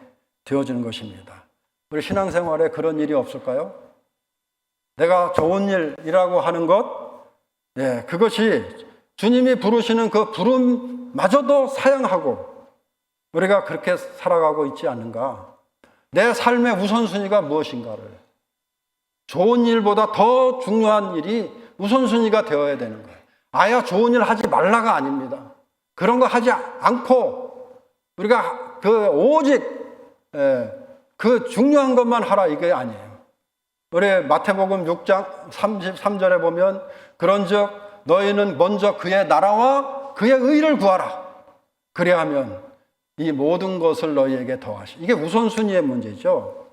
되어지는 것입니다. 우리 신앙생활에 그런 일이 없을까요? 내가 좋은 일이라고 하는 것, 그것이 주님이 부르시는 그 부름마저도 사양하고 우리가 그렇게 살아가고 있지 않는가? 내 삶의 우선순위가 무엇인가를 좋은 일보다 더 중요한 일이 우선순위가 되어야 되는 거예요. 아야 좋은 일 하지 말라가 아닙니다. 그런 거 하지 않고 우리가 오직 그 중요한 것만 하라 이게 아니에요. 우리 마태복음 6장 33절에 보면 그런즉 너희는 먼저 그의 나라와 그의 의를 구하라. 그래야하면 이 모든 것을 너희에게 더하시. 이게 우선순위의 문제죠.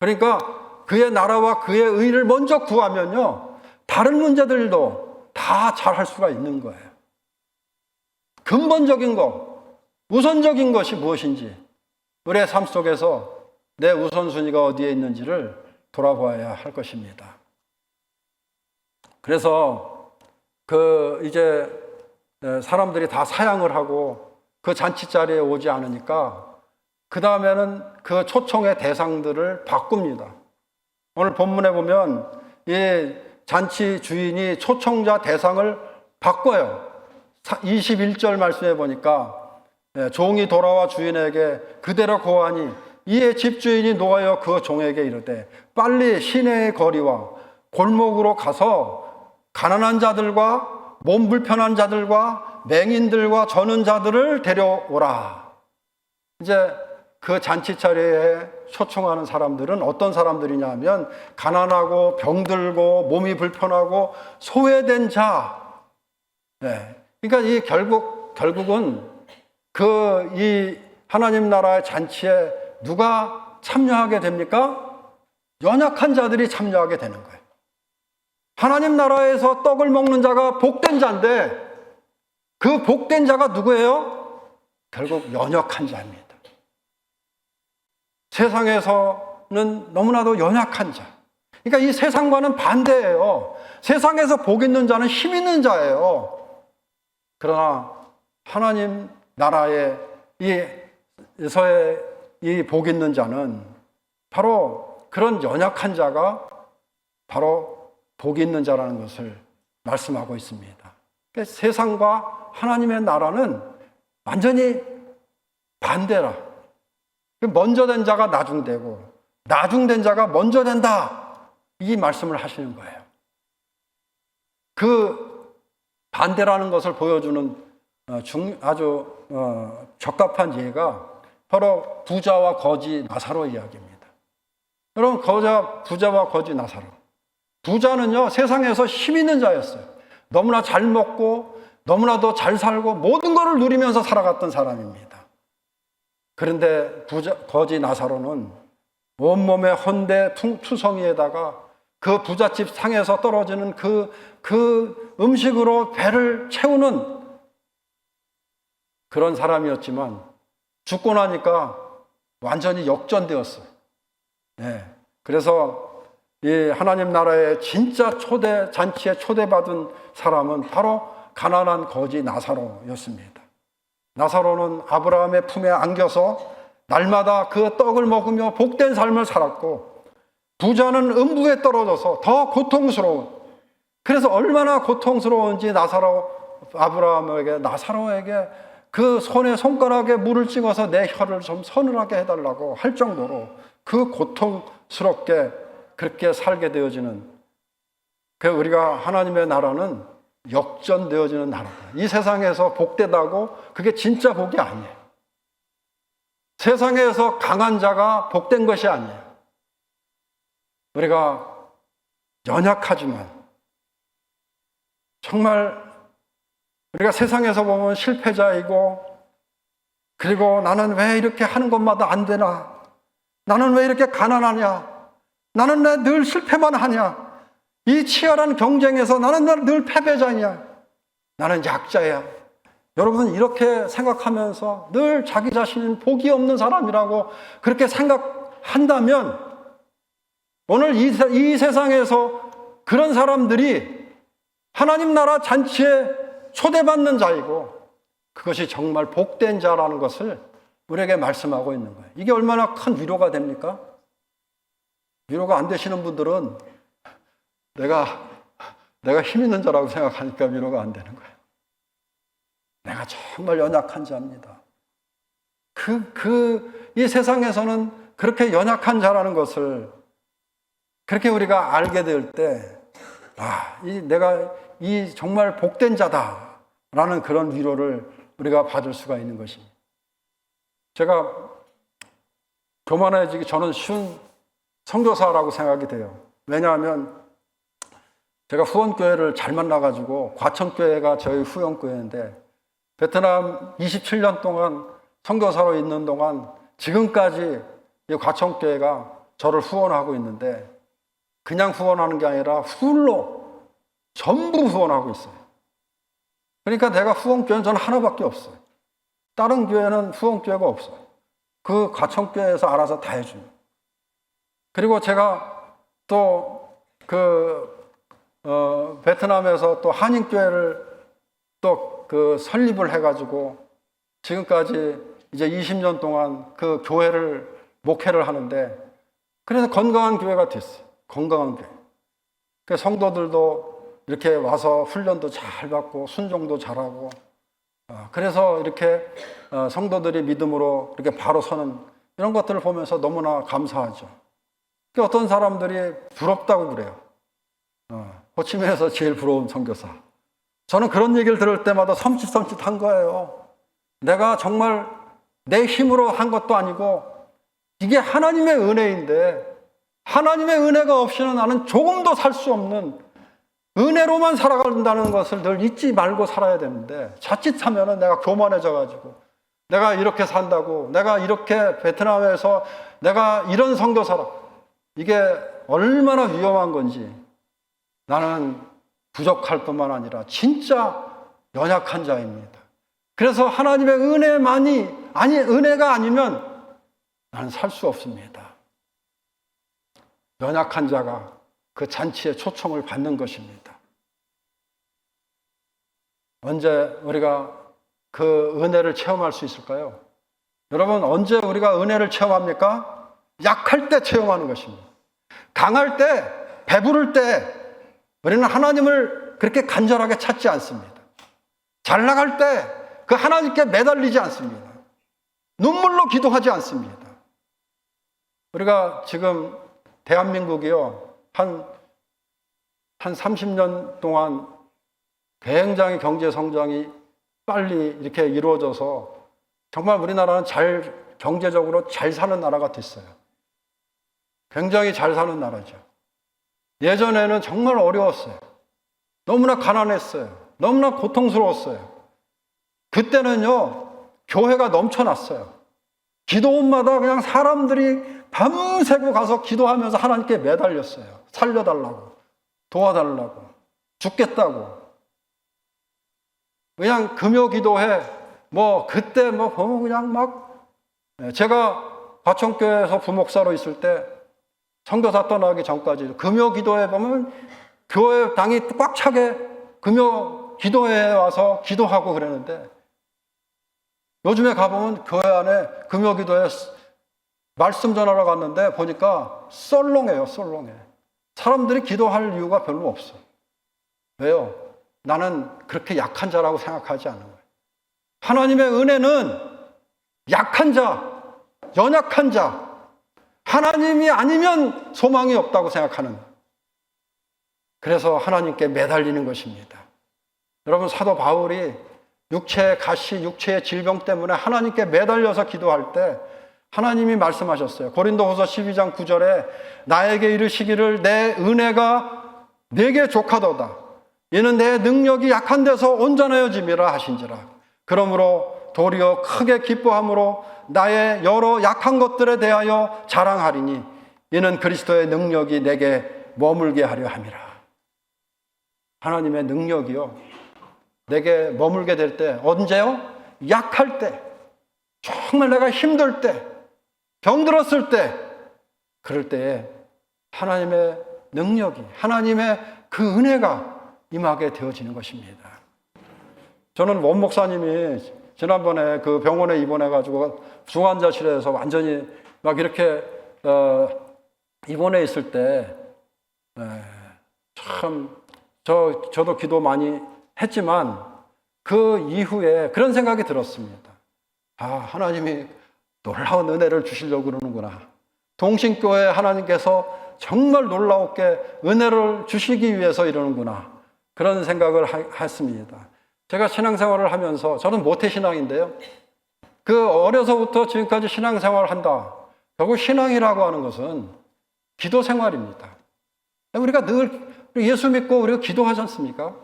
그러니까 그의 나라와 그의 의를 먼저 구하면요, 다른 문제들도 다 잘할 수가 있는 거예요. 근본적인 것, 우선적인 것이 무엇인지 우리의 삶 속에서 내 우선순위가 어디에 있는지를 돌아봐야 할 것입니다. 그래서 이제 사람들이 다 사양을 하고 그 잔치 자리에 오지 않으니까 그 다음에는 그 초청의 대상들을 바꿉니다. 오늘 본문에 보면 이 잔치 주인이 초청자 대상을 바꿔요. 21절 말씀해 보니까 종이 돌아와 주인에게 그대로 고하니 이에 집주인이 노하여 그 종에게 이르되 빨리 시내의 거리와 골목으로 가서 가난한 자들과 몸 불편한 자들과 맹인들과 저는 자들을 데려오라. 이제 그 잔치 자리에 초청하는 사람들은 어떤 사람들이냐 하면 가난하고 병들고 몸이 불편하고 소외된 자. 그러니까 이 결국은 이 하나님 나라의 잔치에 누가 참여하게 됩니까? 연약한 자들이 참여하게 되는 거예요. 하나님 나라에서 떡을 먹는 자가 복된 자인데 그 복된 자가 누구예요? 결국 연약한 자입니다. 세상에서는 너무나도 연약한 자. 그러니까 이 세상과는 반대예요. 세상에서 복 있는 자는 힘 있는 자예요. 그러나 하나님 나라의 이 복 있는 자는 바로 그런 연약한 자가 바로 복 있는 자라는 것을 말씀하고 있습니다. 그러니까 세상과 하나님의 나라는 완전히 반대라. 먼저 된 자가 나중되고 나중된 자가 먼저 된다. 이 말씀을 하시는 거예요. 그 반대라는 것을 보여주는 아주 적합한 예가 바로 부자와 거지 나사로 이야기입니다. 여러분, 부자와 거지 나사로. 부자는요, 세상에서 힘 있는 자였어요. 너무나 잘 먹고 너무나도 잘 살고 모든 것을 누리면서 살아갔던 사람입니다. 그런데 거지 나사로는 온몸에 헌데 투성이에다가 그 부잣집 상에서 떨어지는 그 음식으로 배를 채우는 그런 사람이었지만 죽고 나니까 완전히 역전되었어요. 그래서 이 하나님 나라의 진짜 잔치에 초대받은 사람은 바로 가난한 거지 나사로였습니다. 나사로는 아브라함의 품에 안겨서 날마다 그 떡을 먹으며 복된 삶을 살았고, 부자는 음부에 떨어져서 더 고통스러운, 그래서 얼마나 고통스러운지 아브라함에게 나사로에게 그 손가락에 물을 찍어서 내 혀를 좀 서늘하게 해달라고 할 정도로 그 고통스럽게 그렇게 살게 되어지는, 우리가 하나님의 나라는 역전되어지는 나라다. 이 세상에서 복되다고 그게 진짜 복이 아니에요. 세상에서 강한 자가 복된 것이 아니에요. 우리가 연약하지만 정말 우리가 세상에서 보면 실패자이고, 그리고 나는 왜 이렇게 하는 것마다 안 되나? 나는 왜 이렇게 가난하냐? 나는 왜 늘 실패만 하냐? 이 치열한 경쟁에서 나는 늘 패배자냐? 나는 약자야. 여러분, 이렇게 생각하면서 늘 자기 자신은 복이 없는 사람이라고 그렇게 생각한다면 오늘 이 세상에서 그런 사람들이 하나님 나라 잔치에 초대받는 자이고 그것이 정말 복된 자라는 것을 우리에게 말씀하고 있는 거예요. 이게 얼마나 큰 위로가 됩니까? 위로가 안 되시는 분들은 내가 힘 있는 자라고 생각하니까 위로가 안 되는 거예요. 내가 정말 연약한 자입니다. 이 세상에서는 그렇게 연약한 자라는 것을 그렇게 우리가 알게 될 때, 내가 정말 복된 자다라는 그런 위로를 우리가 받을 수가 있는 것입니다. 제가 교만해지기 저는 쉬운 선교사라고 생각이 돼요. 왜냐하면 제가 후원교회를 잘 만나가지고, 과천교회가 저희 후원교회인데 베트남 27년 동안 선교사로 있는 동안 지금까지 이 과천교회가 저를 후원하고 있는데 그냥 후원하는 게 아니라 풀로 전부 후원하고 있어요. 그러니까 내가 후원교회는 저는 하나밖에 없어요. 다른 교회는 후원교회가 없어요. 그 과천교회에서 알아서 다 해줘요. 그리고 제가 또 베트남에서 또 한인교회를 또 설립을 해가지고 지금까지 이제 20년 동안 그 교회를 목회를 하는데 그래서 건강한 교회가 됐어요. 건강한 교회. 그 성도들도 이렇게 와서 훈련도 잘 받고 순종도 잘하고 그래서 이렇게 성도들이 믿음으로 이렇게 바로 서는 이런 것들을 보면서 너무나 감사하죠. 어떤 사람들이 부럽다고 그래요. 호치민에서 제일 부러운 선교사. 저는 그런 얘기를 들을 때마다 섬찟섬찟한 거예요. 내가 정말 내 힘으로 한 것도 아니고 이게 하나님의 은혜인데 하나님의 은혜가 없이는 나는 조금도 살 수 없는 은혜로만 살아간다는 것을 늘 잊지 말고 살아야 되는데 자칫하면은 내가 교만해져 가지고 내가 이렇게 산다고 내가 이렇게 베트남에서 내가 이런 선교사라 이게 얼마나 위험한 건지 나는 부족할 뿐만 아니라 진짜 연약한 자입니다. 그래서 하나님의 은혜가 아니면 나는 살 수 없습니다. 연약한 자가 그 잔치에 초청을 받는 것입니다. 언제 우리가 그 은혜를 체험할 수 있을까요? 여러분, 언제 우리가 은혜를 체험합니까? 약할 때 체험하는 것입니다. 강할 때, 배부를 때 우리는 하나님을 그렇게 간절하게 찾지 않습니다. 잘 나갈 때 그 하나님께 매달리지 않습니다. 눈물로 기도하지 않습니다. 우리가 지금 대한민국이요, 한 30년 동안 굉장히 경제 성장이 빨리 이렇게 이루어져서 정말 우리나라는 경제적으로 잘 사는 나라가 됐어요. 굉장히 잘 사는 나라죠. 예전에는 정말 어려웠어요. 너무나 가난했어요. 너무나 고통스러웠어요. 그때는요, 교회가 넘쳐났어요. 기도원마다 그냥 사람들이 밤새고 가서 기도하면서 하나님께 매달렸어요. 살려달라고, 도와달라고, 죽겠다고. 그냥 금요 기도회, 그때 보면 그냥 제가 과천교회에서 부목사로 있을 때 선교사 떠나기 전까지 금요 기도회 보면 교회 당이 꽉 차게 금요 기도회에 와서 기도하고 그러는데 요즘에 가보면 교회 안에 금요 기도회 말씀 전하러 갔는데 보니까 썰렁해요, 썰렁해. 사람들이 기도할 이유가 별로 없어. 왜요? 나는 그렇게 약한 자라고 생각하지 않는 거예요. 하나님의 은혜는 약한 자, 연약한 자, 하나님이 아니면 소망이 없다고 생각하는, 그래서 하나님께 매달리는 것입니다. 여러분, 사도 바울이 육체의 가시, 육체의 질병 때문에 하나님께 매달려서 기도할 때 하나님이 말씀하셨어요. 고린도후서 12장 9절에 나에게 이르시기를 내 은혜가 내게 족하도다. 이는 내 능력이 약한 데서 온전하여짐이라 하신지라. 그러므로 도리어 크게 기뻐함으로 나의 여러 약한 것들에 대하여 자랑하리니 이는 그리스도의 능력이 내게 머물게 하려 함이라. 하나님의 능력이요, 내게 머물게 될 때, 언제요? 약할 때, 정말 내가 힘들 때, 병들었을 때, 그럴 때에 하나님의 능력이, 하나님의 그 은혜가 임하게 되어지는 것입니다. 저는 원 목사님이 지난번에 그 병원에 입원해가지고 중환자실에서 완전히 이렇게 입원해 있을 때, 참, 저도 기도 많이 했지만 그 이후에 그런 생각이 들었습니다. 하나님이 놀라운 은혜를 주시려고 그러는구나. 동신교회 하나님께서 정말 놀라웠게 은혜를 주시기 위해서 이러는구나. 그런 생각을 했습니다. 제가 신앙생활을 하면서, 저는 모태신앙인데요, 그 어려서부터 지금까지 신앙생활을 한다. 결국 신앙이라고 하는 것은 기도 생활입니다. 우리가 늘 예수 믿고 우리가 기도하지 않습니까?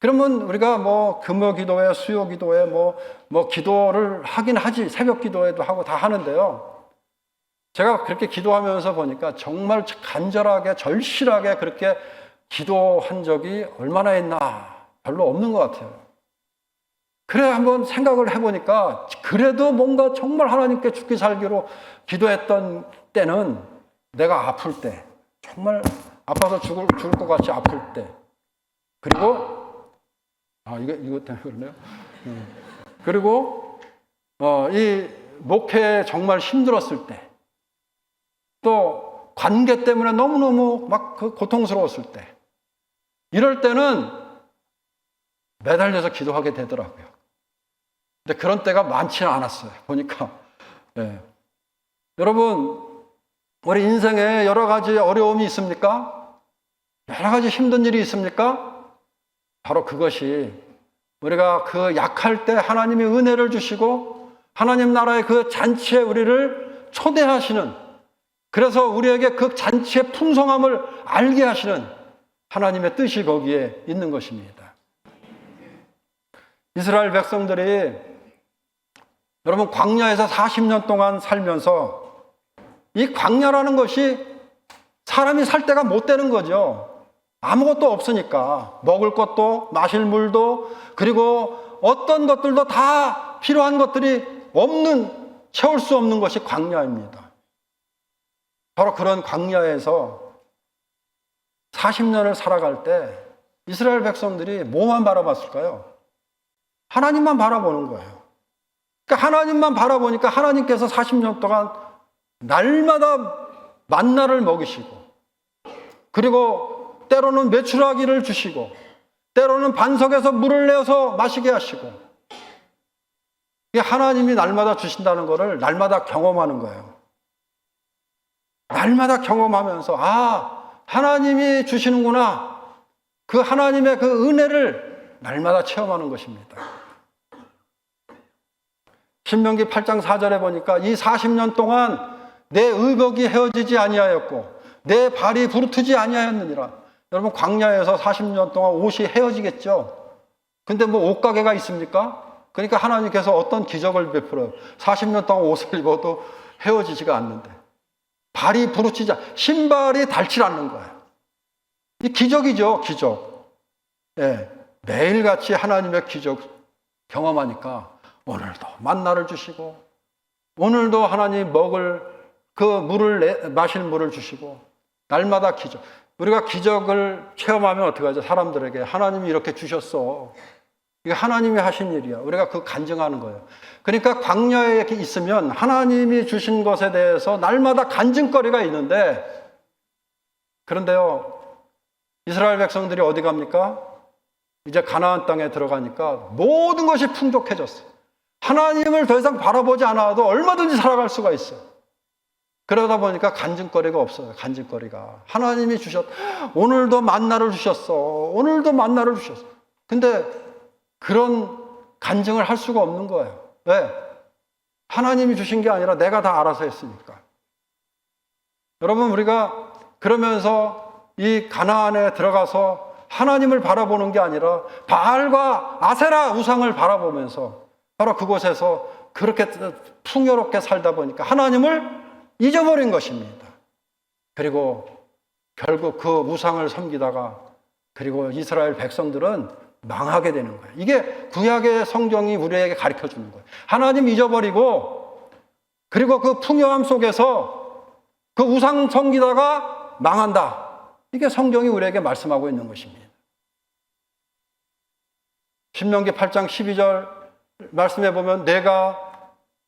그러면 우리가 뭐 금요 기도회, 수요 기도회 뭐 기도를 하긴 하지, 새벽 기도회도 하고 다 하는데요. 제가 그렇게 기도하면서 보니까 정말 간절하게, 절실하게 그렇게 기도한 적이 얼마나 있나 별로 없는 것 같아요. 그래 한번 생각을 해보니까 그래도 뭔가 정말 하나님께 죽기 살기로 기도했던 때는 내가 아플 때, 정말 아파서 죽을 것 같이 아플 때, 그리고 이거 때문에 그러네요. 그리고 이 목회에 정말 힘들었을 때, 또 관계 때문에 너무너무 막 고통스러웠을 때, 이럴 때는 매달려서 기도하게 되더라고요. 근데 그런 때가 많지는 않았어요. 보니까. 네. 여러분, 우리 인생에 여러 가지 어려움이 있습니까? 여러 가지 힘든 일이 있습니까? 바로 그것이 우리가 그 약할 때 하나님이 은혜를 주시고 하나님 나라의 그 잔치에 우리를 초대하시는, 그래서 우리에게 그 잔치의 풍성함을 알게 하시는 하나님의 뜻이 거기에 있는 것입니다. 이스라엘 백성들이 여러분 광야에서 40년 동안 살면서 이 광야라는 것이 사람이 살 데가 못 되는 거죠. 아무것도 없으니까 먹을 것도 마실 물도, 그리고 어떤 것들도 다 필요한 것들이 없는, 채울 수 없는 것이 광야입니다. 바로 그런 광야에서 40년을 살아갈 때 이스라엘 백성들이 뭐만 바라봤을까요? 하나님만 바라보는 거예요. 그러니까 하나님만 바라보니까 하나님께서 40년 동안 날마다 만나를 먹이시고, 그리고 때로는 메추라기를 주시고, 때로는 반석에서 물을 내어서 마시게 하시고, 하나님이 날마다 주신다는 것을 날마다 경험하는 거예요. 날마다 경험하면서 하나님이 주시는구나, 그 하나님의 그 은혜를 날마다 체험하는 것입니다. 신명기 8장 4절에 보니까 이 40년 동안 내 의복이 헤어지지 아니하였고 내 발이 부르트지 아니하였느니라. 여러분 광야에서 40년 동안 옷이 헤어지겠죠. 근데 뭐 옷가게가 있습니까? 그러니까 하나님께서 어떤 기적을 베풀어요. 40년 동안 옷을 입어도 헤어지지가 않는데, 발이 부르치지, 신발이 닳지 않는 거예요. 이 기적이죠, 기적. 네, 매일같이 하나님의 기적 경험하니까 오늘도 만나를 주시고, 오늘도 하나님 먹을 그 물을 마실 물을 주시고, 날마다 기적. 우리가 기적을 체험하면 어떻게 하죠? 사람들에게 하나님이 이렇게 주셨어. 이게 하나님이 하신 일이야. 우리가 그 간증하는 거예요. 그러니까 광야에 있으면 하나님이 주신 것에 대해서 날마다 간증거리가 있는데, 그런데요, 이스라엘 백성들이 어디 갑니까? 이제 가나안 땅에 들어가니까 모든 것이 풍족해졌어요. 하나님을 더 이상 바라보지 않아도 얼마든지 살아갈 수가 있어요. 그러다 보니까 간증거리가 없어요. 간증거리가. 하나님이 오늘도 만나를 주셨어. 오늘도 만나를 주셨어. 근데 그런 간증을 할 수가 없는 거예요. 왜? 하나님이 주신 게 아니라 내가 다 알아서 했으니까. 여러분, 우리가 그러면서 이 가나안에 들어가서 하나님을 바라보는 게 아니라 바알과 아세라 우상을 바라보면서 바로 그곳에서 그렇게 풍요롭게 살다 보니까 하나님을 잊어버린 것입니다. 그리고 결국 그 우상을 섬기다가, 그리고 이스라엘 백성들은 망하게 되는 거예요. 이게 구약의 성경이 우리에게 가르쳐 주는 거예요. 하나님 잊어버리고, 그리고 그 풍요함 속에서 그 우상 섬기다가 망한다. 이게 성경이 우리에게 말씀하고 있는 것입니다. 신명기 8장 12절 말씀해 보면 내가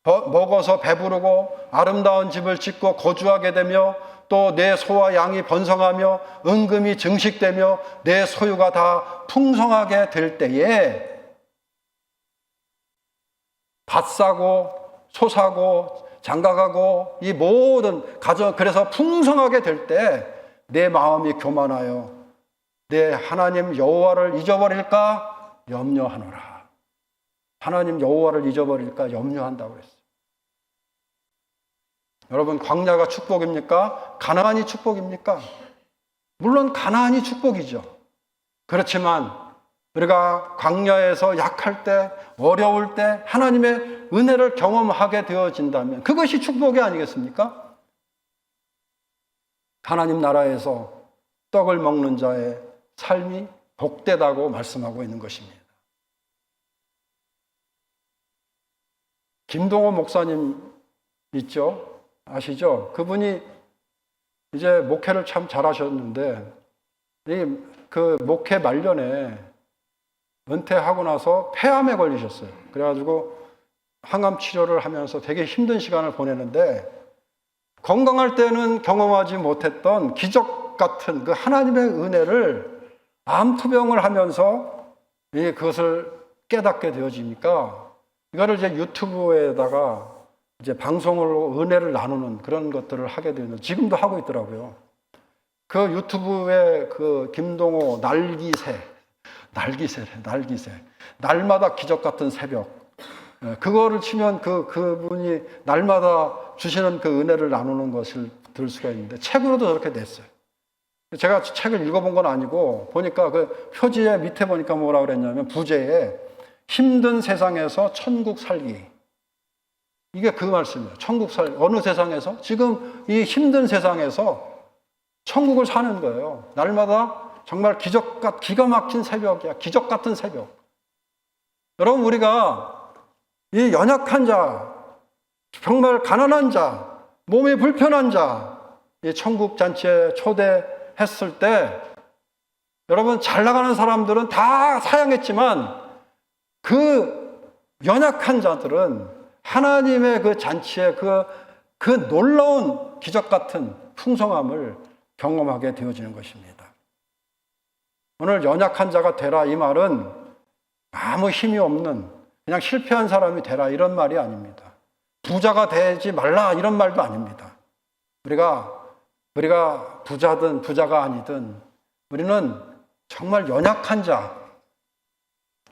먹어서 배부르고 아름다운 집을 짓고 거주하게 되며 또 내 소와 양이 번성하며 은금이 증식되며 내 소유가 다 풍성하게 될 때에 밭 사고 소 사고 장가가고 이 모든 가정, 그래서 풍성하게 될 때 내 마음이 교만하여 내 하나님 여호와를 잊어버릴까 염려하노라. 하나님 여호와를 잊어버릴까 염려한다고 그랬어요. 여러분, 광야가 축복입니까? 가나안이 축복입니까? 물론 가나안이 축복이죠. 그렇지만 우리가 광야에서 약할 때, 어려울 때 하나님의 은혜를 경험하게 되어진다면 그것이 축복이 아니겠습니까? 하나님 나라에서 떡을 먹는 자의 삶이 복되다고 말씀하고 있는 것입니다. 김동호 목사님 있죠? 아시죠? 그분이 이제 목회를 참 잘하셨는데 그 목회 말년에 은퇴하고 나서 폐암에 걸리셨어요. 그래가지고 항암 치료를 하면서 되게 힘든 시간을 보내는데 건강할 때는 경험하지 못했던 기적 같은 그 하나님의 은혜를 암투병을 하면서 그것을 깨닫게 되어지니까 이거를 이제 유튜브에다가 이제 방송으로 은혜를 나누는 그런 것들을 하게 되는, 지금도 하고 있더라고요. 그 유튜브에 그 김동호 날기새, 날마다 기적 같은 새벽, 그거를 치면 그분이 날마다 주시는 그 은혜를 나누는 것을 들을 수가 있는데 책으로도 저렇게 냈어요. 제가 책을 읽어본 건 아니고 보니까 그 표지에 밑에 보니까 뭐라 그랬냐면 부제에 힘든 세상에서 천국 살기, 이게 그 말씀이에요. 천국 어느 세상에서? 지금 이 힘든 세상에서 천국을 사는 거예요. 날마다 정말 기가 막힌 새벽이야. 기적 같은 새벽. 여러분, 우리가 이 연약한 자, 정말 가난한 자, 몸이 불편한 자, 이 천국 잔치에 초대했을 때 여러분, 잘 나가는 사람들은 다 사양했지만 그 연약한 자들은 하나님의 그 잔치에 그 놀라운 기적 같은 풍성함을 경험하게 되어지는 것입니다. 오늘 연약한 자가 되라, 이 말은 아무 힘이 없는 그냥 실패한 사람이 되라 이런 말이 아닙니다. 부자가 되지 말라 이런 말도 아닙니다. 우리가 부자든 부자가 아니든 우리는 정말 연약한 자,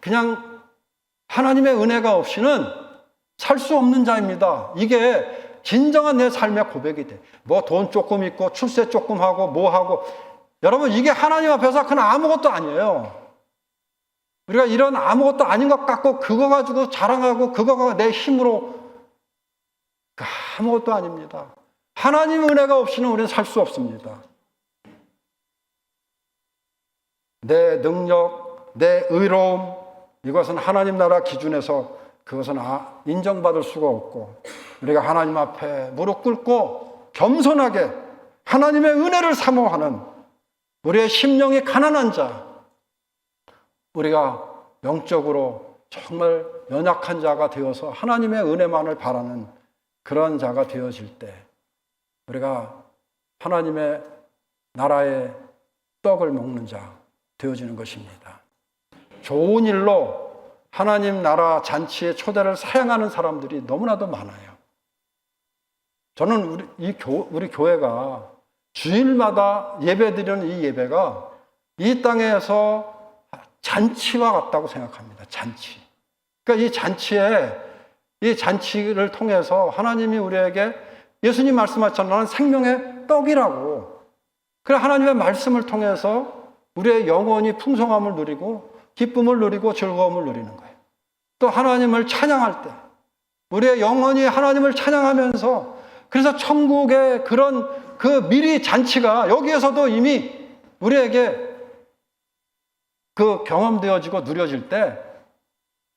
그냥 하나님의 은혜가 없이는 살 수 없는 자입니다. 이게 진정한 내 삶의 고백이 돼. 뭐 돈 조금 있고 출세 조금 하고 뭐 하고, 여러분 이게 하나님 앞에서 그건 아무것도 아니에요. 우리가 이런 아무것도 아닌 것 같고 그거 가지고 자랑하고 그거가 내 힘으로, 아무것도 아닙니다. 하나님 은혜가 없이는 우리는 살 수 없습니다. 내 능력, 내 의로움, 이것은 하나님 나라 기준에서 그것은 인정받을 수가 없고, 우리가 하나님 앞에 무릎 꿇고 겸손하게 하나님의 은혜를 사모하는 우리의 심령이 가난한 자, 우리가 영적으로 정말 연약한 자가 되어서 하나님의 은혜만을 바라는 그런 자가 되어질 때 우리가 하나님의 나라의 떡을 먹는 자 되어지는 것입니다. 좋은 일로 하나님 나라 잔치의 초대를 사양하는 사람들이 너무나도 많아요. 저는 우리 교회가 주일마다 예배드리는 이 예배가 이 땅에서 잔치와 같다고 생각합니다. 잔치. 그러니까 이 잔치를 통해서 하나님이 우리에게, 예수님 말씀하셨잖아요. 나는 생명의 떡이라고. 그래, 하나님의 말씀을 통해서 우리의 영혼이 풍성함을 누리고 기쁨을 누리고 즐거움을 누리는 거예요. 또 하나님을 찬양할 때 우리의 영혼이 하나님을 찬양하면서, 그래서 천국의 그런 그 미리 잔치가 여기에서도 이미 우리에게 그 경험되어지고 누려질 때,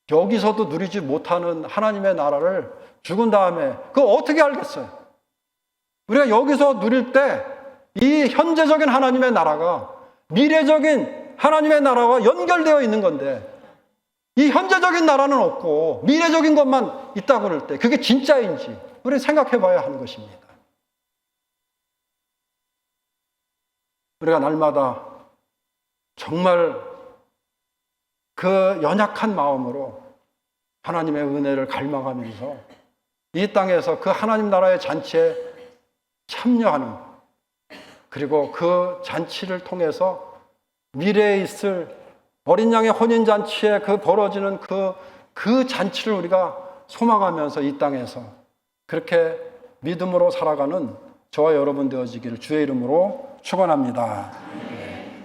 여기서도 누리지 못하는 하나님의 나라를 죽은 다음에 그거 어떻게 알겠어요? 우리가 여기서 누릴 때 이 현재적인 하나님의 나라가 미래적인 하나님의 나라와 연결되어 있는 건데, 이 현재적인 나라는 없고 미래적인 것만 있다고 그럴 때 그게 진짜인지 우리는 생각해 봐야 하는 것입니다. 우리가 날마다 정말 그 연약한 마음으로 하나님의 은혜를 갈망하면서 이 땅에서 그 하나님 나라의 잔치에 참여하는, 그리고 그 잔치를 통해서 미래에 있을 어린 양의 혼인잔치에 그 벌어지는 그 잔치를 우리가 소망하면서 이 땅에서 그렇게 믿음으로 살아가는 저와 여러분 되어지기를 주의 이름으로 축원합니다.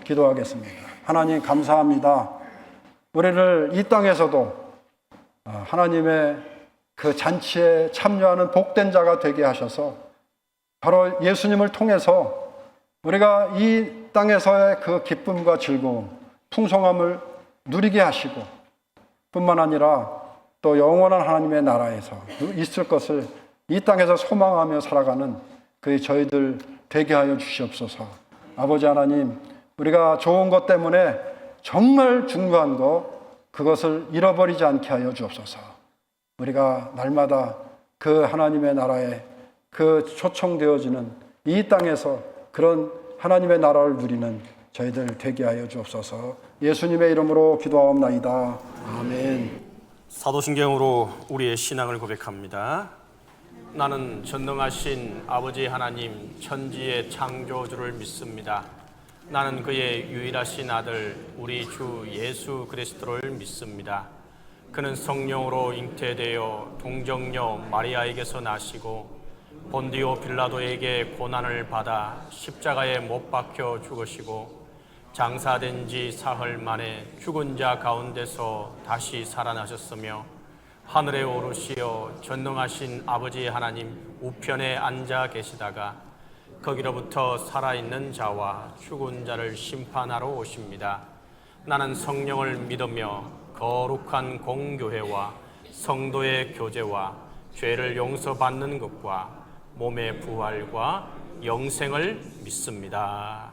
기도하겠습니다. 하나님 감사합니다. 우리를 이 땅에서도 하나님의 그 잔치에 참여하는 복된 자가 되게 하셔서 바로 예수님을 통해서 우리가 이 땅에서의 그 기쁨과 즐거움, 풍성함을 누리게 하시고 뿐만 아니라 또 영원한 하나님의 나라에서 있을 것을 이 땅에서 소망하며 살아가는 그 저희들 되게 하여 주시옵소서. 아버지 하나님, 우리가 좋은 것 때문에 정말 중요한 것, 그것을 잃어버리지 않게 하여 주옵소서. 우리가 날마다 그 하나님의 나라에 그 초청되어지는 이 땅에서 그런 하나님의 나라를 누리는 저희들 되게 하여 주옵소서. 예수님의 이름으로 기도하옵나이다. 아멘. 사도신경으로 우리의 신앙을 고백합니다. 나는 전능하신 아버지 하나님 천지의 창조주를 믿습니다. 나는 그의 유일하신 아들 우리 주 예수 그리스도를 믿습니다. 그는 성령으로 잉태되어 동정녀 마리아에게서 나시고 본디오 빌라도에게 고난을 받아 십자가에 못 박혀 죽으시고 장사된 지 사흘 만에 죽은 자 가운데서 다시 살아나셨으며 하늘에 오르시어 전능하신 아버지 하나님 우편에 앉아 계시다가 거기로부터 살아있는 자와 죽은 자를 심판하러 오십니다. 나는 성령을 믿으며 거룩한 공교회와 성도의 교제와 죄를 용서받는 것과 몸의 부활과 영생을 믿습니다.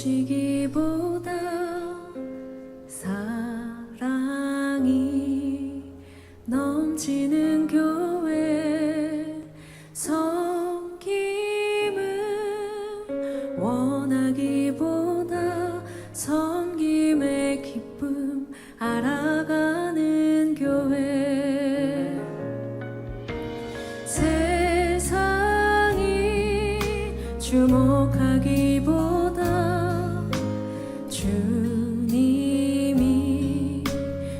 알려지기보다 사랑이 넘치는 교회, 섬김을 원하기보다 섬김의 기쁨 알아가는 교회, 세상이 주목하기보다 주님이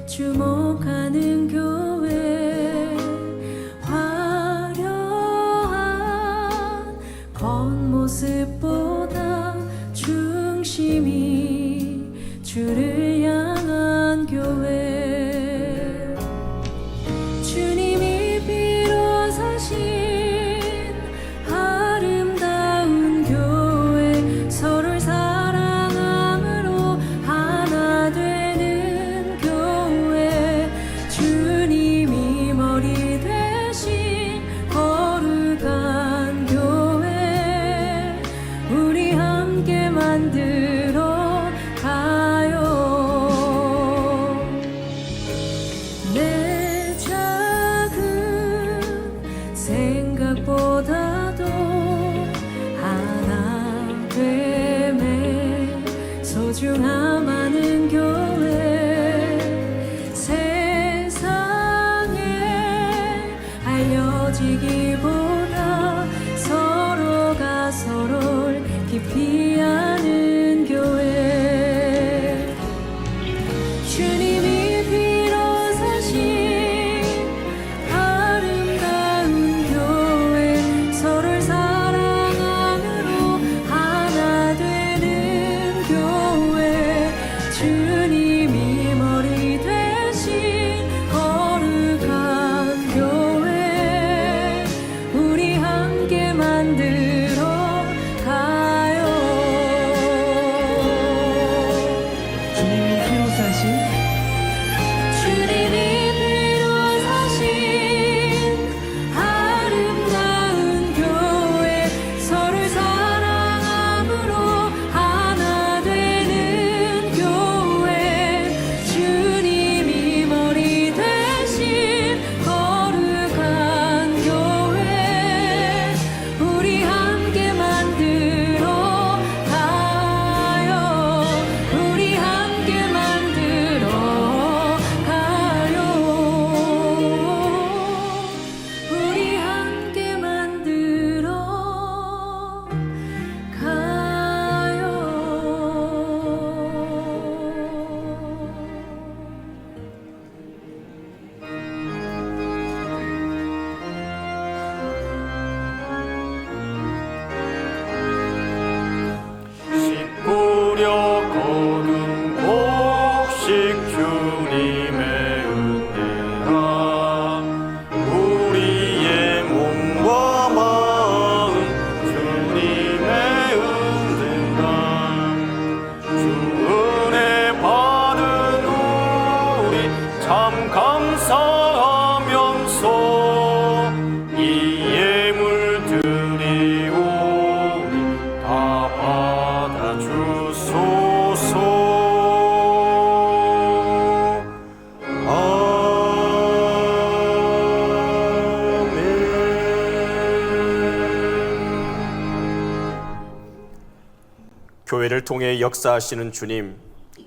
주목하는 교회, 화려한 겉모습보다 중심이 주를 향한 교회, 주님이 비로 사신 아름다운 교회, 서로를 사랑함으로 하나 되는 교회, 주님이 머리 대신 거룩한 교회, 우리 함께 만들어 가요. 내 작은 생각보다도 하나 됨에 소중함 아는 교회, 세상에 알려지기보다 서로가 서로를 깊이 아는 교회, 주님이 비로 사신 아름다운 교회, 서로를 사랑함으로 하나 되는 교회, 주님이 머리 대신 거룩한 교회, 우리 함께 만들어 가요. 주님이 비로 사신 아름다운 교회, 서로를 사랑함으로 하나 되는 교회, 주님이 머리 대신 거룩한 교회, 우리 함께 만들어 가요. 우리 함께 만들어 가요. 우리 함께 만들어 가요. 씨 뿌려 거둔 곡식 주님의 은혜라, 우리의 몸과 마음 주님의 은혜라, 주 은혜 받은 우리 참 감사하면서 이 예물 드리오니 다 받아주소서. 아멘. 교회를 통해 역사하시는 주님,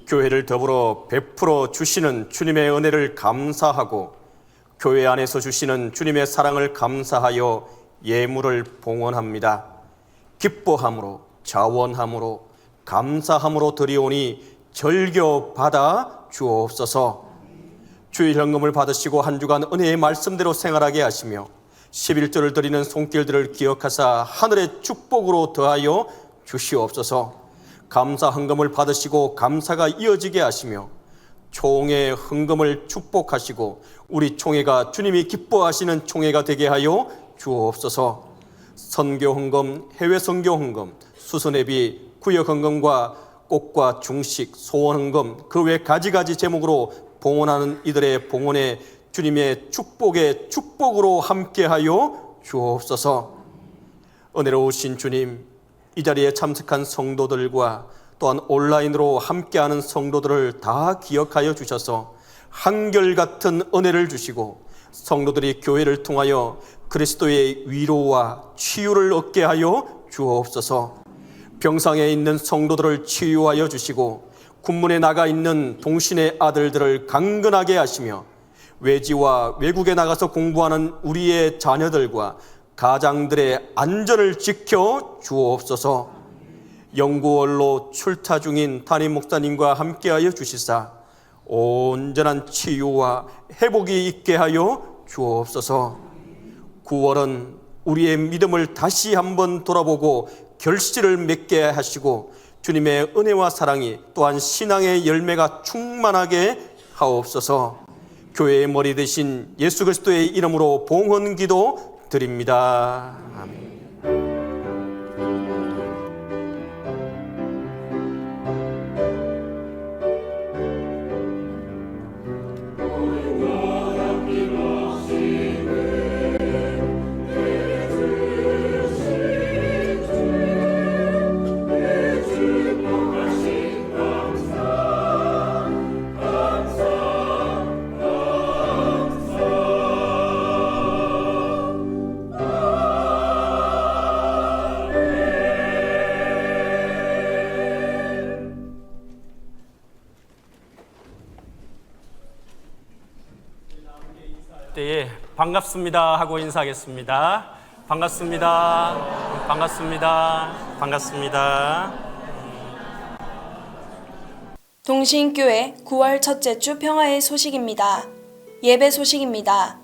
교회를 더불어 베풀어 주시는 주님의 은혜를 감사하고 교회 안에서 주시는 주님의 사랑을 감사하여 예물을 봉헌합니다. 기뻐함으로, 자원함으로, 감사함으로 드리오니 절겨 받아 주옵소서. 주일 헌금을 받으시고 한 주간 은혜의 말씀대로 생활하게 하시며 11조를 드리는 손길들을 기억하사 하늘의 축복으로 더하여 주시옵소서. 감사 헌금을 받으시고 감사가 이어지게 하시며 총회 헌금을 축복하시고 우리 총회가 주님이 기뻐하시는 총회가 되게 하여 주옵소서. 선교 헌금, 해외 선교 헌금, 수선회비, 구역 헌금과 꽃과 중식, 소원 헌금, 그 외 가지가지 제목으로 봉헌하는 이들의 봉헌에 주님의 축복의 축복으로 함께하여 주옵소서. 은혜로우신 주님, 이 자리에 참석한 성도들과 또한 온라인으로 함께하는 성도들을 다 기억하여 주셔서 한결같은 은혜를 주시고 성도들이 교회를 통하여 그리스도의 위로와 치유를 얻게 하여 주옵소서. 병상에 있는 성도들을 치유하여 주시고 군문에 나가 있는 동신의 아들들을 강건하게 하시며 외지와 외국에 나가서 공부하는 우리의 자녀들과 가장들의 안전을 지켜 주옵소서. 연구원로 출타 중인 담임 목사님과 함께하여 주시사 온전한 치유와 회복이 있게 하여 주옵소서. 9월은 우리의 믿음을 다시 한번 돌아보고 결실을 맺게 하시고 주님의 은혜와 사랑이 또한 신앙의 열매가 충만하게 하옵소서. 교회의 머리 되신 예수 그리스도의 이름으로 봉헌 기도 드립니다. 아멘. 때에 반갑습니다 하고 인사하겠습니다. 반갑습니다. 반갑습니다. 반갑습니다. 동신교회 9월 첫째 주 평화의 소식입니다. 예배 소식입니다.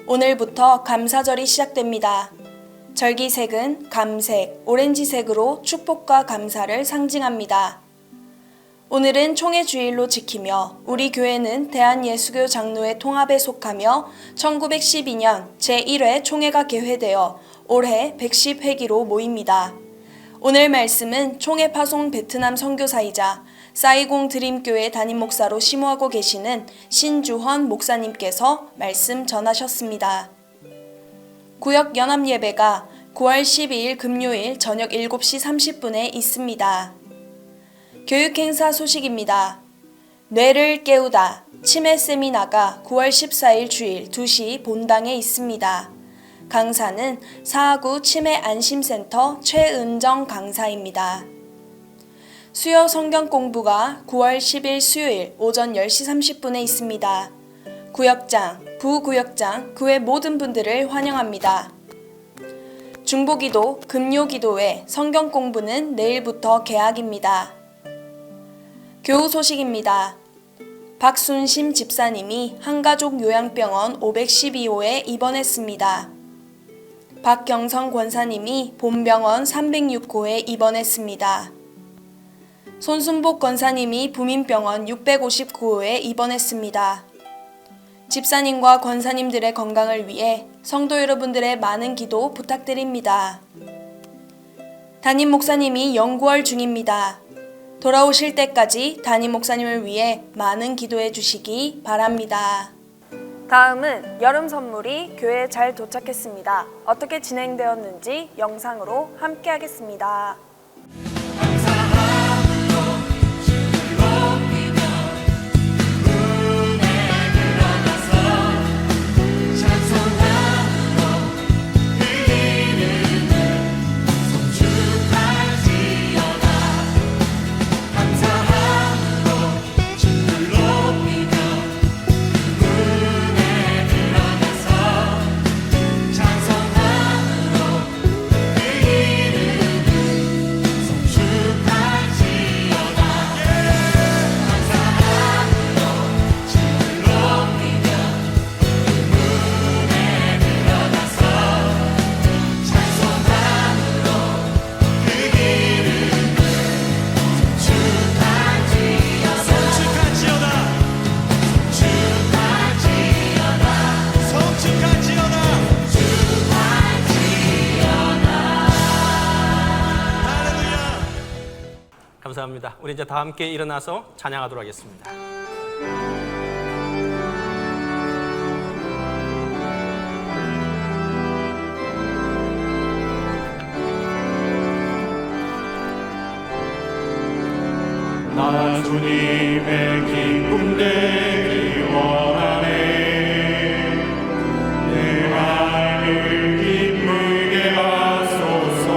오늘부터 감사절이 시작됩니다. 절기색은 감색, 오렌지색으로 축복과 감사를 상징합니다. 오늘은 총회 주일로 지키며 우리 교회는 대한예수교 장로회 통합에 속하며 1912년 제1회 총회가 개회되어 올해 110회기로 모입니다. 오늘 말씀은 총회 파송 베트남 선교사이자 사이공 드림교회 담임 목사로 심호하고 계시는 신주헌 목사님께서 말씀 전하셨습니다. 구역 연합 예배가 9월 12일 금요일 저녁 7시 30분에 있습니다. 교육행사 소식입니다. 뇌를 깨우다 치매 세미나가 9월 14일 주일 2시 본당에 있습니다. 강사는 사하구 치매 안심센터 최은정 강사입니다. 수요 성경 공부가 9월 10일 수요일 오전 10시 30분에 있습니다. 구역장, 부구역장, 그 외 모든 분들을 환영합니다. 중보기도, 금요기도회 성경 공부는 내일부터 개학입니다. 교우 소식입니다. 박순심 집사님이 한가족 요양병원 512호에 입원했습니다. 박경성 권사님이 본병원 306호에 입원했습니다. 손순복 권사님이 부민병원 659호에 입원했습니다. 집사님과 권사님들의 건강을 위해 성도 여러분들의 많은 기도 부탁드립니다. 담임 목사님이 연구월 중입니다. 돌아오실 때까지 담임 목사님을 위해 많은 기도해 주시기 바랍니다. 다음은 여름 선물이 교회에 잘 도착했습니다. 어떻게 진행되었는지 영상으로 함께 하겠습니다. 감사합니다. 우리 이제 다 함께 일어나서 찬양하도록 하겠습니다. 나 주님의 기쁨 되기 원하네. 내 마음을 기쁘게 하소서.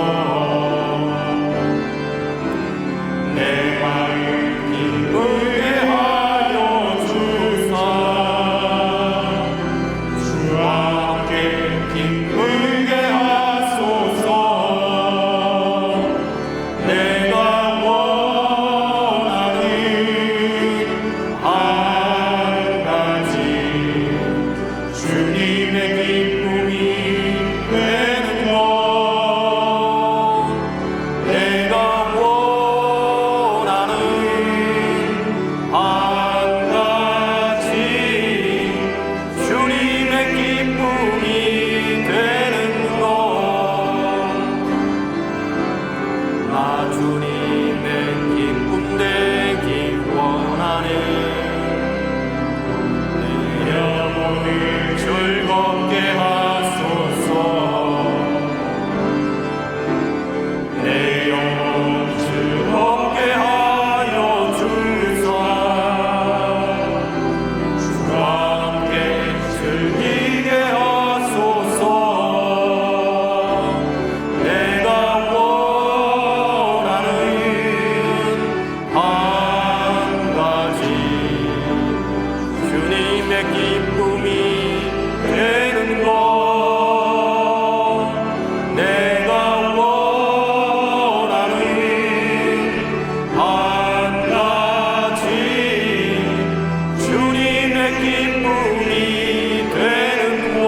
내 마음을 기쁘게 하여 주사. 주와 함께 기쁘게 하소서. 내가 원하는 한 가지 주님의 기쁨이 되는 것. 내가 원하는 한 가지 주님의 기쁨이 되는 것. 나 주님의 기쁨 되기 원하네. 내 영혼을 즐겁게 하소서. 내 영혼 즐겁게 하여 주사. 주와 함께 즐기게 하소서. 내가 원하는 한 가지 주님의 기쁨이 되는 것. 내가 원하는 한 가지 주님의 기쁨이 되는 것.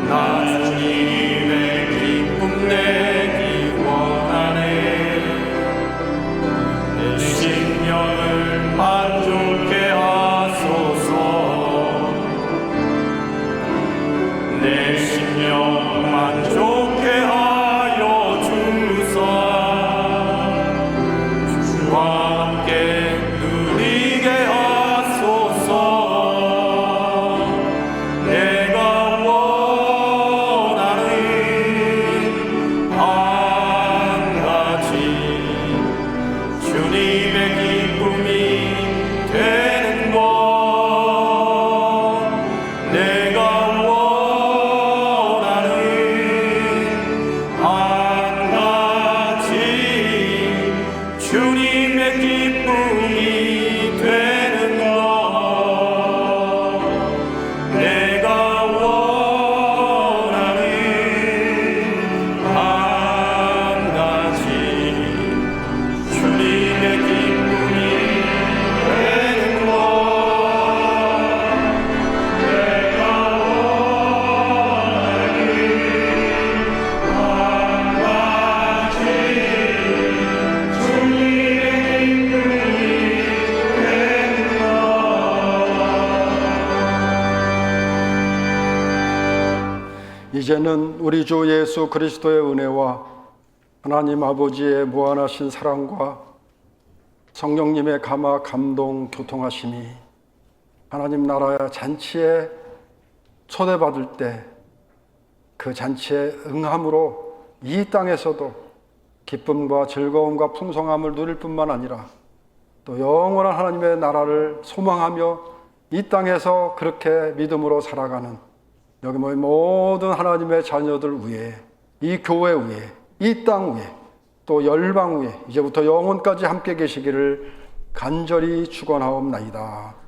나 주님의 기쁨 내기 원하네. 내 심령을 만족해 하소서. 내 심령 만족해 하여 주사. 주와 함께 누리게 하소서. 내가 원하는 한 가지 주님의 기쁨이 되는 것. 내가 원하는 한 가지 주님의 기쁨이 되는 것. 내가 원하는 한 가지 주님의 기쁨이 되는 것. 이제는 우리 주 예수 그리스도의 은혜와 하나님 아버지의 무한하신 사랑과 성령님의 감화 감동 교통하심이 하나님 나라의 잔치에 초대받을 때 그 잔치에 응함으로 이 땅에서도 기쁨과 즐거움과 풍성함을 누릴 뿐만 아니라 또 영원한 하나님의 나라를 소망하며 이 땅에서 그렇게 믿음으로 살아가는 여기 모인 모든 하나님의 자녀들 위에, 이 교회 위에, 이 땅 위에, 또 열방 위에 이제부터 영원까지 함께 계시기를 간절히 축원하옵나이다.